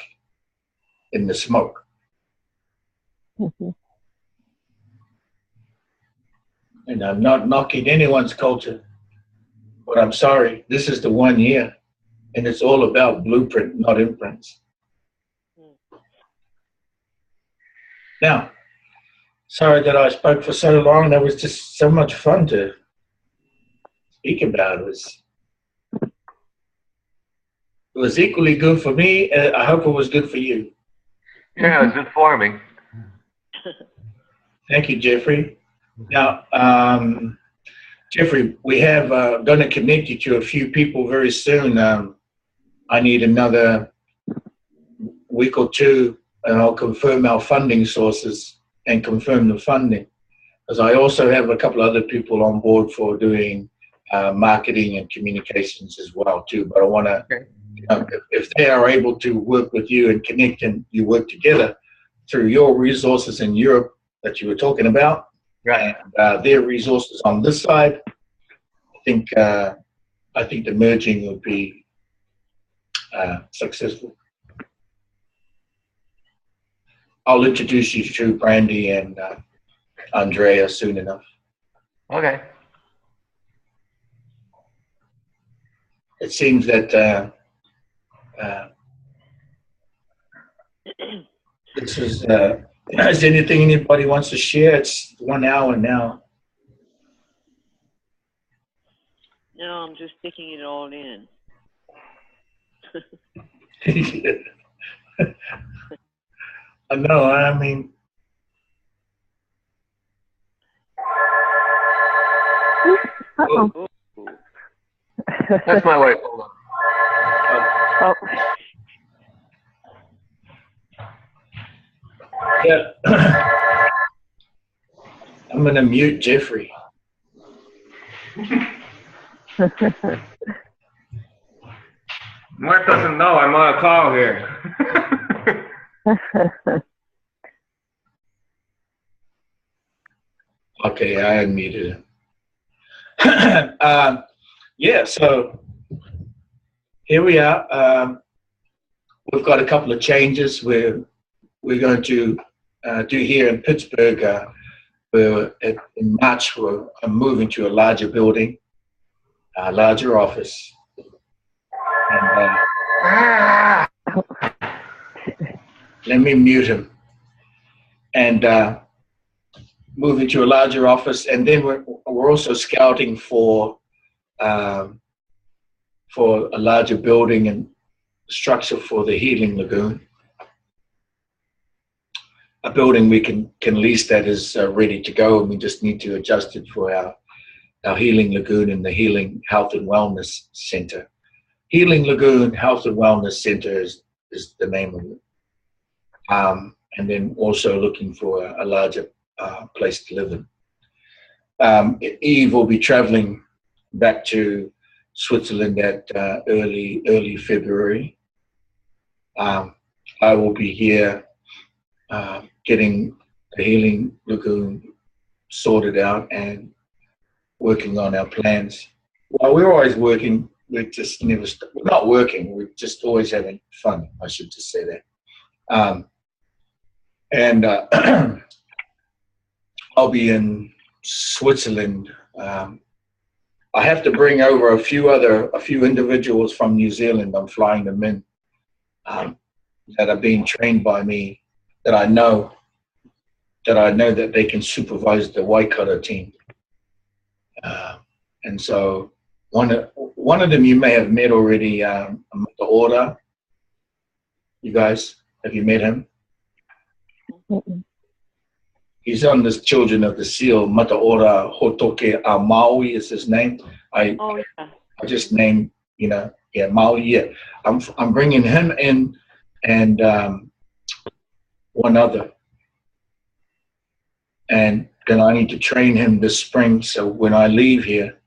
in the smoke. And I'm not knocking anyone's culture, but I'm sorry, this is the 1 year, and it's all about blueprint, not imprints. Now, sorry that I spoke for so long. That was just so much fun to speak about. It was equally good for me. I hope it was good for you. Yeah, it was informing. Thank you, Jeffrey. Now, Jeffrey, we have going to connect you to a few people very soon. I need another week or two, and I'll confirm our funding sources and confirm the funding. Because I also have a couple other people on board for doing marketing and communications as well too. But I want to, if they are able to work with you and connect and you work together through your resources in Europe that you were talking about, right? And their resources on this side, I think the merging would be successful. I'll introduce you to Brandy and Andrea soon enough. Okay. It seems that this is, is anything anybody wants to share? It's 1 hour now. No, I'm just taking it all in. I know. I mean, Uh-oh. Oh, That's my wife. Hold on. Oh. yeah. I'm gonna mute Jeffrey. Mark doesn't know I'm on a call here. Okay, I unmuted him. Yeah, so here we are. We've got a couple of changes we're going to do here in Pittsburgh. In March, I'm moving to a larger building, a larger office. And, let me mute him. And moving to a larger office, and then we're also scouting for a larger building and structure for the Healing Lagoon. A building we can lease that is ready to go, and we just need to adjust it for our Healing Lagoon and the Healing Health and Wellness Center. Healing Lagoon Health and Wellness Center is the name of it. And then also looking for a larger place to live in. Eve will be traveling back to Switzerland at early February. I will be here getting the Healing Lagoon sorted out and working on our plans. Well, we're always working. We're just never we're not working. We're just always having fun. I should just say that. I'll be in Switzerland. I have to bring over a few individuals from New Zealand. I'm flying them in that are being trained by me, that I know that they can supervise the Waikato team. And so one of them you may have met already, the Order. You guys, have you met him? Mm-mm. He's on this Children of the Seal. Mataora Hotoke Maui is his name. I just named, Maui. Yeah, I'm bringing him in, and one other, and then I need to train him this spring. So when I leave here,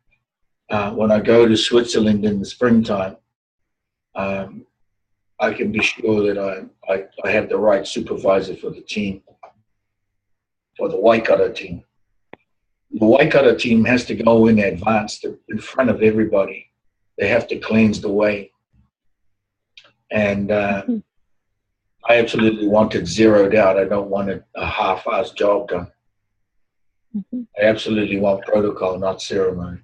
when I go to Switzerland in the springtime, I can be sure that I have the right supervisor for the team. For the Waikato team. The Waikato team has to go in advance in front of everybody. They have to cleanse the way. And I absolutely want it zeroed out. I don't want a half-assed job done. I absolutely want protocol, not ceremony.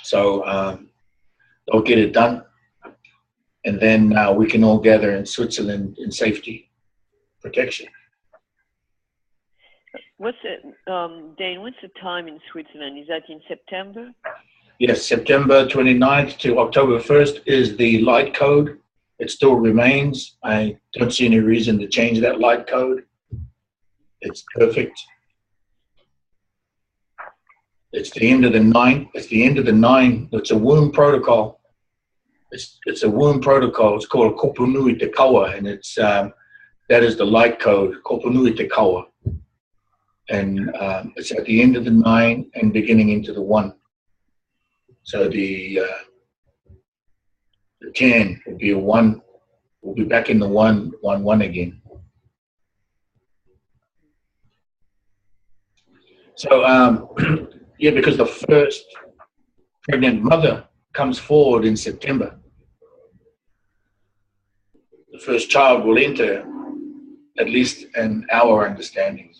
So they'll get it done. And then we can all gather in Switzerland in safety, protection. Dane, what's the time in Switzerland? Is that in September? Yes, September 29th to October 1st is the light code. It still remains. I don't see any reason to change that light code. It's perfect. It's the end of the 9. It's the end of the 9. It's a womb protocol. It's a womb protocol. It's called Kopunui Te Kaua, and it's that is the light code, Kopunui Te Kaua. And it's at the end of the 9 and beginning into the 1. So the 10 will be a 1. We'll be back in the 1 again. So yeah, because the first pregnant mother comes forward in September. The first child will enter, at least in our understanding.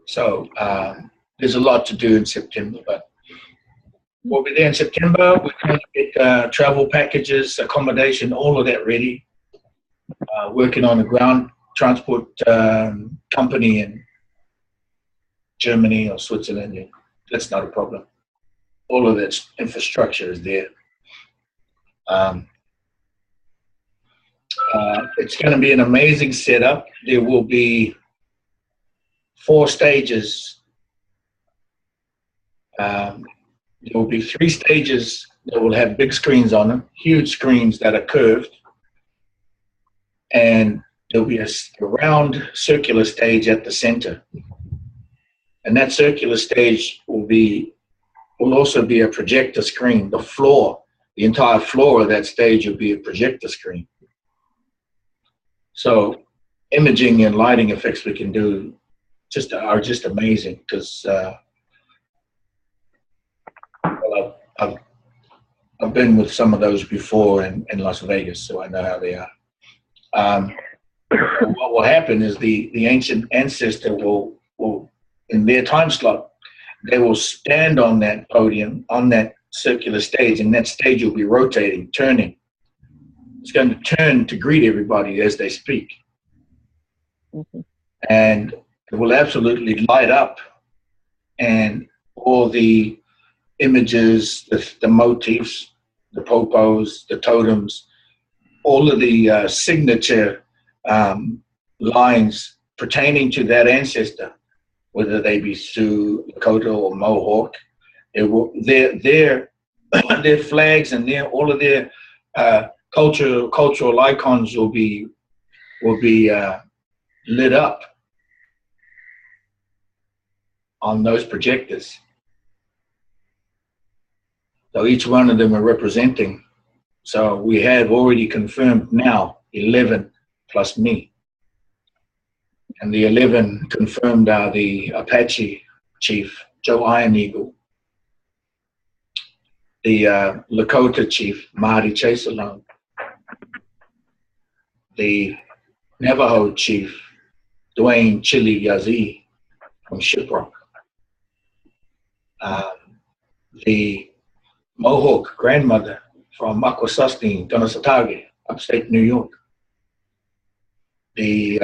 So there's a lot to do in September, but we'll be there in September. We're going to get travel packages, accommodation, all of that ready. Working on a ground transport company in Germany or Switzerland. That's not a problem. All of that infrastructure is there. It's going to be an amazing setup. There will be 4 stages. There will be 3 stages that will have big screens on them, huge screens that are curved. And there'll be a round circular stage at the center. And that circular stage will also be a projector screen. The entire floor of that stage will be a projector screen. So imaging and lighting effects we can do are just amazing, because I've been with some of those before in Las Vegas, so I know how they are. What will happen is the ancient ancestor will, in their time slot, they will stand on that podium, on that circular stage, and that stage will be rotating, turning. It's going to turn to greet everybody as they speak. Mm-hmm. And it will absolutely light up, and all the images, the motifs, the popos, the totems, all of the signature lines pertaining to that ancestor, whether they be Sioux, Lakota, or Mohawk, their flags and all of their cultural icons will be lit up on those projectors. So each one of them are representing. So we have already confirmed now 11 plus me. And the 11 confirmed are the Apache chief, Joe Iron Eagle, the Lakota chief, Marty Chasalone, the Navajo chief, Dwayne Chili Yazzie from Shiprock, the Mohawk grandmother from Akwesasne, Donasatagi, upstate New York, the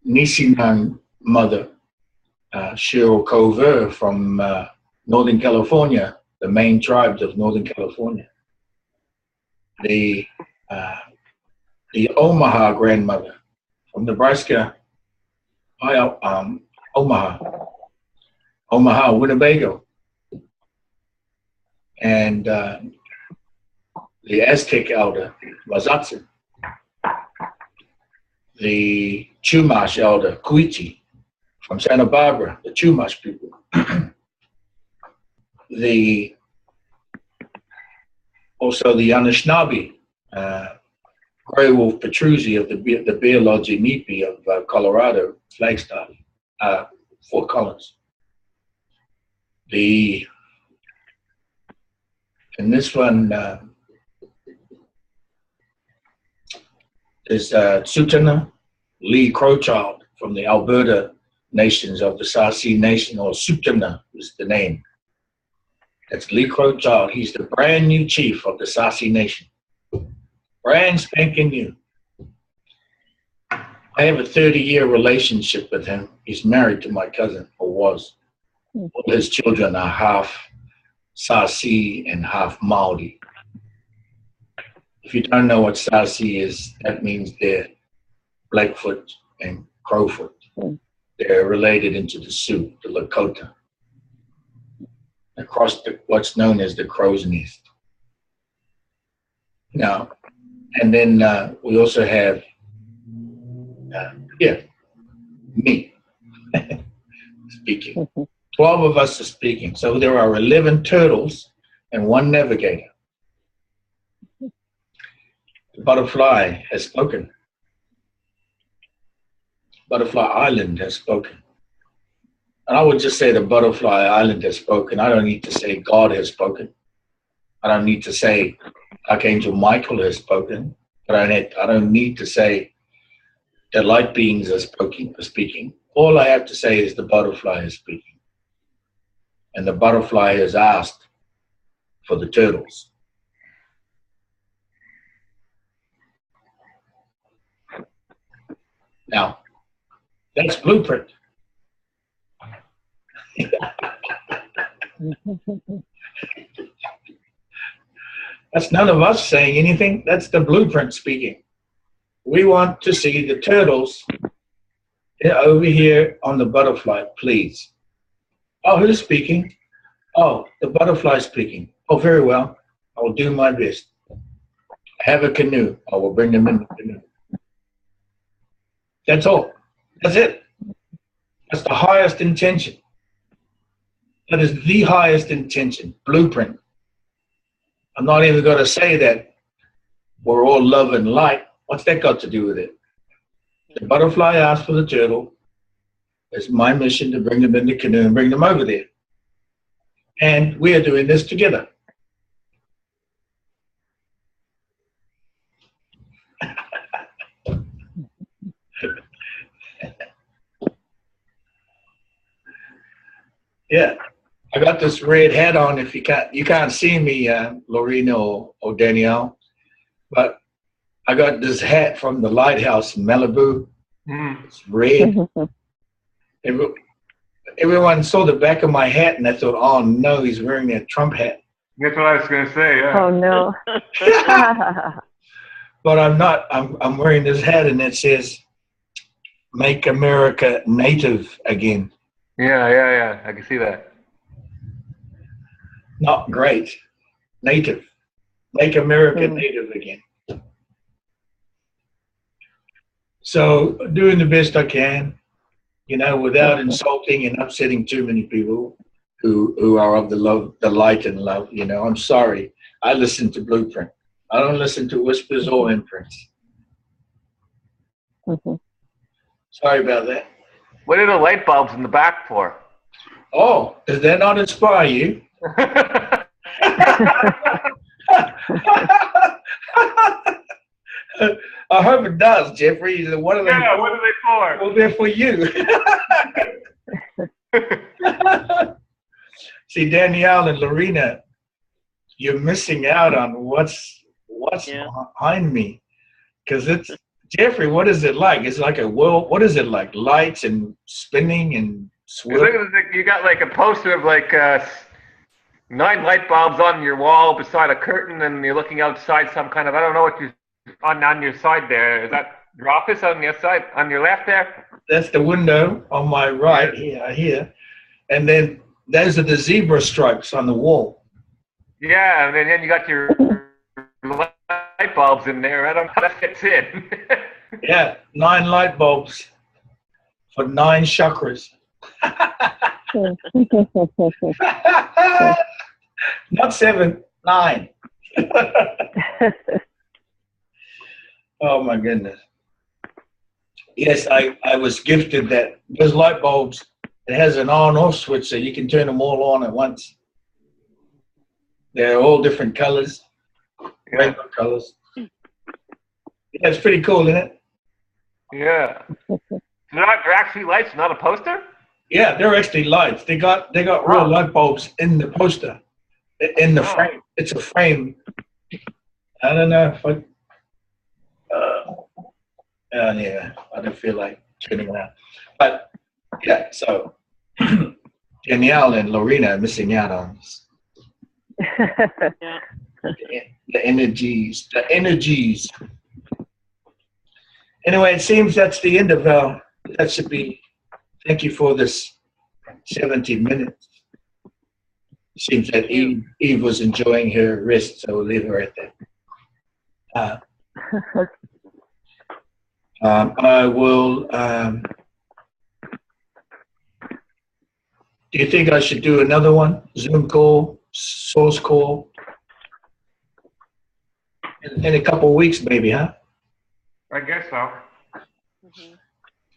Nisinan mother, Cheryl Cover from Northern California, the main tribes of Northern California, the Omaha grandmother from Nebraska, Omaha, Winnebago, and the Aztec elder, Wazatzen, the Chumash elder, Kuichi, from Santa Barbara, the Chumash people, also the Anishinaabe, Gray Wolf Petruzzi of the Bear Lodge Inipi of Colorado, Flagstaff, Fort Collins. And this one is Tsutana Lee Crowchild from the Alberta nations of the Sarsi Nation, or Tsutana is the name. That's Lee Crowchild. He's the brand new chief of the Sarsi Nation. Brand spanking new. I have a 30-year relationship with him. He's married to my cousin, or was. All his children are half Sarsi and half Maori. If you don't know what Sarsi is, that means they're Blackfoot and Crowfoot. They're related into the Sioux, the Lakota, across what's known as the Crow's Nest. Now, and then we also have, me speaking. 12 of us are speaking. So there are 11 turtles and 1 navigator. The butterfly has spoken. Butterfly Island has spoken. And I would just say the Butterfly Island has spoken. I don't need to say God has spoken. I don't need to say Archangel Michael has spoken. But I don't need to say the light beings are speaking. All I have to say is the butterfly is speaking. And the butterfly has asked for the turtles. Now, that's blueprint. That's none of us saying anything. That's the blueprint speaking. We want to see the turtles over here on the butterfly, please. Oh, who's speaking? Oh, the butterfly speaking. Oh, very well. I will do my best. I have a canoe. I will bring them in the canoe. That's all. That's it. That's the highest intention. That is the highest intention, blueprint. I'm not even going to say that we're all love and light. What's that got to do with it? The butterfly asked for the turtle. It's my mission to bring them in the canoe and bring them over there. And we are doing this together. Yeah, I got this red hat on. If you can't see me, Lorena or Danielle, but I got this hat from the lighthouse in Malibu. It's red. Everyone saw the back of my hat, and I thought, "Oh no, he's wearing that Trump hat." That's what I was going to say. Yeah. Oh no. But I'm not. I'm wearing this hat, and it says, "Make America Native Again." Yeah. I can see that. Not great. Native. Make America native again. So doing the best I can, without insulting and upsetting too many people who are of the light and love. I'm sorry. I listen to Blueprint. I don't listen to whispers or imprints. Sorry about that. What are the light bulbs in the back for? Oh, does that not inspire you? I hope it does, Jeffrey. What are they for? What are they for? Well, they're for you. See, Danielle and Lorena, you're missing out on what's behind me. Because it's, Jeffrey, what is it like? It's like a world. What is it like? Lights and spinning and swirling? You got like a poster of like 9 light bulbs on your wall beside a curtain, and you're looking outside some kind of, I don't know what you on your side there. Is that your office on your side, on your left there? That's the window on my right here. And then those are the zebra stripes on the wall. Yeah, and then you got your light bulbs in there. I don't know how that fits in. Yeah, 9 light bulbs for 9 chakras. Not 7, 9. Oh my goodness. Yes, I was gifted that those light bulbs, it has an on-off switch so you can turn them all on at once. They're all different colors, rainbow colors. Yeah, it's pretty cool, isn't it? Yeah. They're actually lights, not a poster? Yeah, they're actually lights. They got real light bulbs in the poster, in the frame. It's a frame. I don't know if I don't feel like turning around. But yeah, so Danielle and Lorena are missing out on this. The energies. Anyway, it seems that's the end of that should be, thank you for this 70 minutes. It seems that Eve was enjoying her rest, so we'll leave her at that. I will, do you think I should do another one? Zoom call, source call? In a couple of weeks, maybe, huh? I guess so.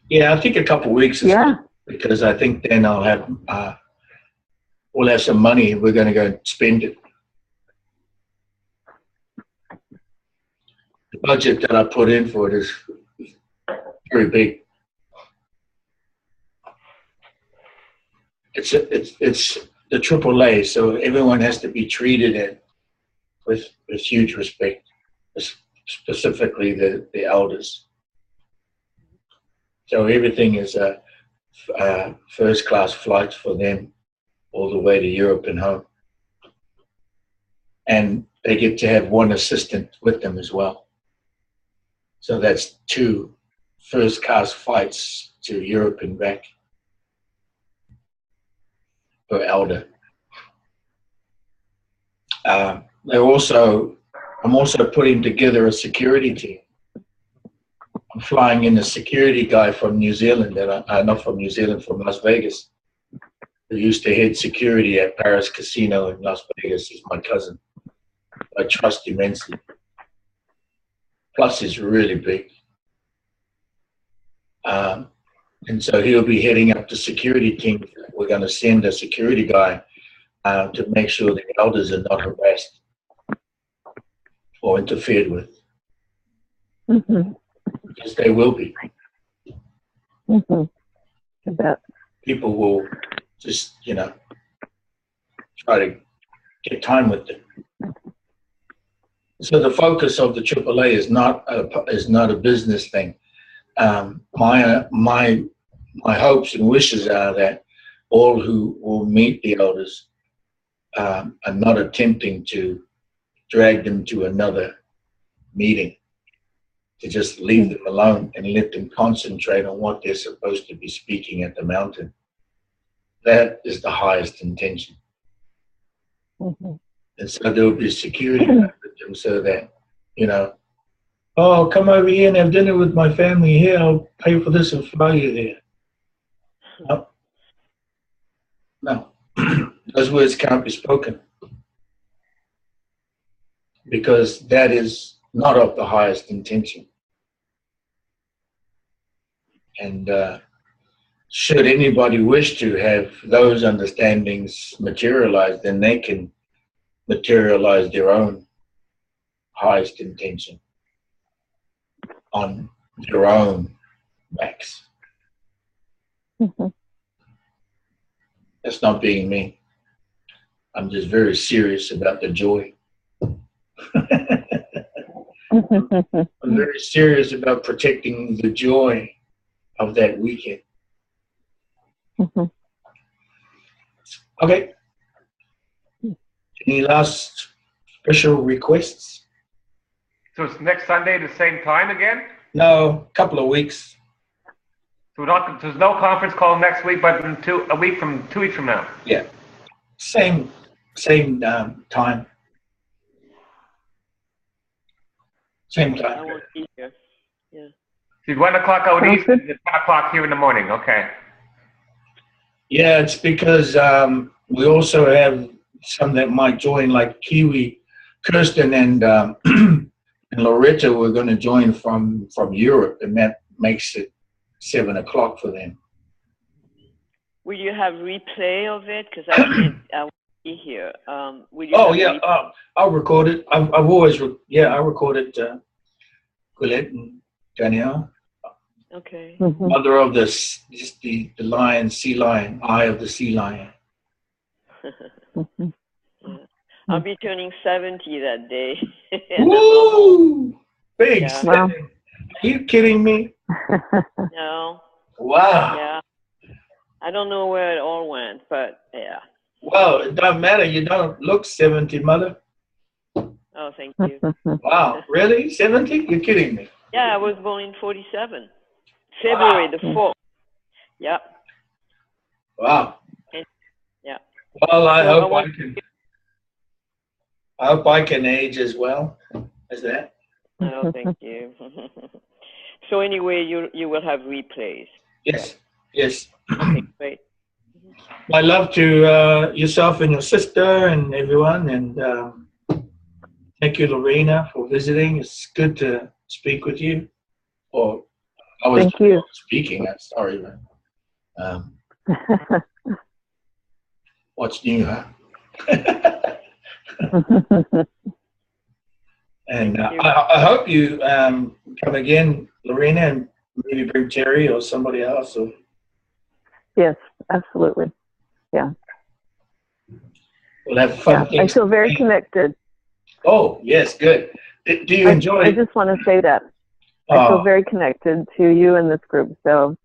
Yeah, I think a couple of weeks is good, because I think then I'll have, we'll have some money. We're going to go spend it. The budget that I put in for it is very big. It's the AAA, so everyone has to be treated with huge respect, specifically the elders. So everything is first class flights for them. all the way to Europe and home. And they get to have one assistant with them as well. So that's 2 first-class flights to Europe and back per elder. I'm also putting together a security team. I'm flying in a security guy from New Zealand, not from New Zealand, from Las Vegas, who used to head security at Paris Casino in Las Vegas. He's my cousin. I trust immensely. Plus, he's really big. And so he'll be heading up the security team. We're going to send a security guy to make sure the elders are not harassed or interfered with. Mm-hmm. Because they will be. Mm-hmm. I bet. People will just, try to get time with them. So the focus of the AAA is not a business thing. My hopes and wishes are that all who will meet the elders are not attempting to drag them to another meeting, to just leave them alone and let them concentrate on what they're supposed to be speaking at the mountain. That is the highest intention. Mm-hmm. And so there will be security with them so that, oh, come over here and have dinner with my family here. I'll pay for this and fly you there. No. Those words can't be spoken. Because that is not of the highest intention. And should anybody wish to have those understandings materialize, then they can materialize their own highest intention on their own backs. Mm-hmm. That's not being me. I'm just very serious about the joy. I'm very serious about protecting the joy of that weekend. Mm-hmm. Okay. Any last special requests? So it's next Sunday, the same time again? No, a couple of weeks. So there's no conference call next week, but in 2 weeks from now. Yeah. Same time. Same I time. won't be here. Yeah. So 1 o'clock out Sounds east, good. and it's 10 o'clock here in the morning. Okay. Yeah, it's because we also have some that might join, like Kiwi, Kirsten, and and Loretta. We're going to join from Europe, and that makes it 7 o'clock for them. Will you have replay of it? Because I won't be here. Will you Oh have yeah, I'll record it. I've always I recorded Colette and Danielle, Okay. Mm-hmm. mother of the lion, sea lion, eye of the sea lion. Mm-hmm. Yeah. I'll be turning 70 that day. Woo! Big Yeah. step. Are you kidding me? No. Wow. Yeah. I don't know where it all went, but yeah. Well, it doesn't matter. You don't look 70, mother. Oh, thank you. Wow, really? 70? You're kidding me. Yeah, I was born in 47. February the 4th. Yeah. Wow. Yeah. Well, I So hope I can age as well as that. Oh, thank you. So anyway, you will have replays. Yes, yes. Okay, great. My love to yourself and your sister and everyone, and thank you, Lorena, for visiting. It's good to speak with you. Or I was Thank you. speaking. I'm sorry, man. What's new, huh? And Thank you. I hope you come again, Lorena, and maybe bring Terry or somebody else. Or Yes, absolutely. Yeah. we'll have fun. I feel very connected. Oh, yes, good. Do you enjoy I it? just want to say that. I feel very connected to you and this group. So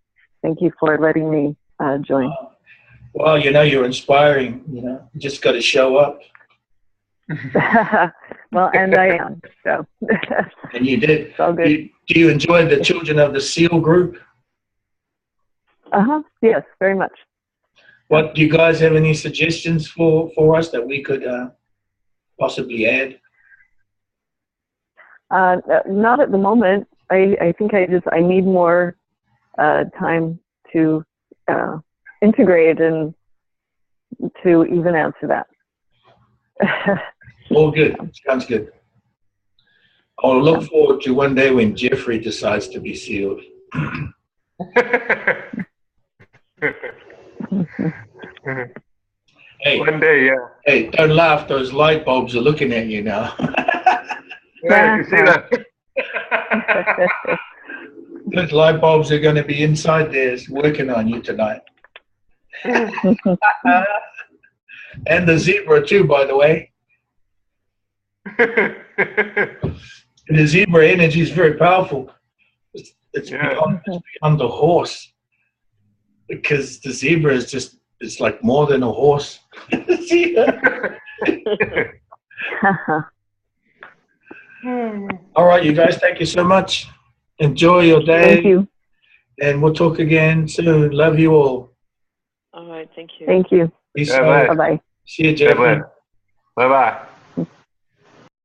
thank you for letting me join. Well, you're inspiring. You just got to show up, Well, and I am. So and you did. it's all good. Do you enjoy the Children of the Seal group? Yes, very much. What do you guys have any suggestions for us that we could possibly add? Not at the moment. I think I need more time to integrate and to even answer that. All good. Sounds good. I'll look forward to one day when Jeffrey decides to be sealed. Hey, One day, yeah. hey, don't laugh. Those light bulbs are looking at you now. Yeah, you see that? Those light bulbs are going to be inside there working on you tonight. And the zebra too, by the way. And the zebra energy is very powerful. It's beyond the horse. Because the zebra is it's like more than a horse. All right, you guys, thank you so much. Enjoy your day. Thank you. And we'll talk again soon. Love you all. All right, thank you. Thank you. Peace Yeah, out. Bye-bye. See you, Jeffrey. Bye-bye.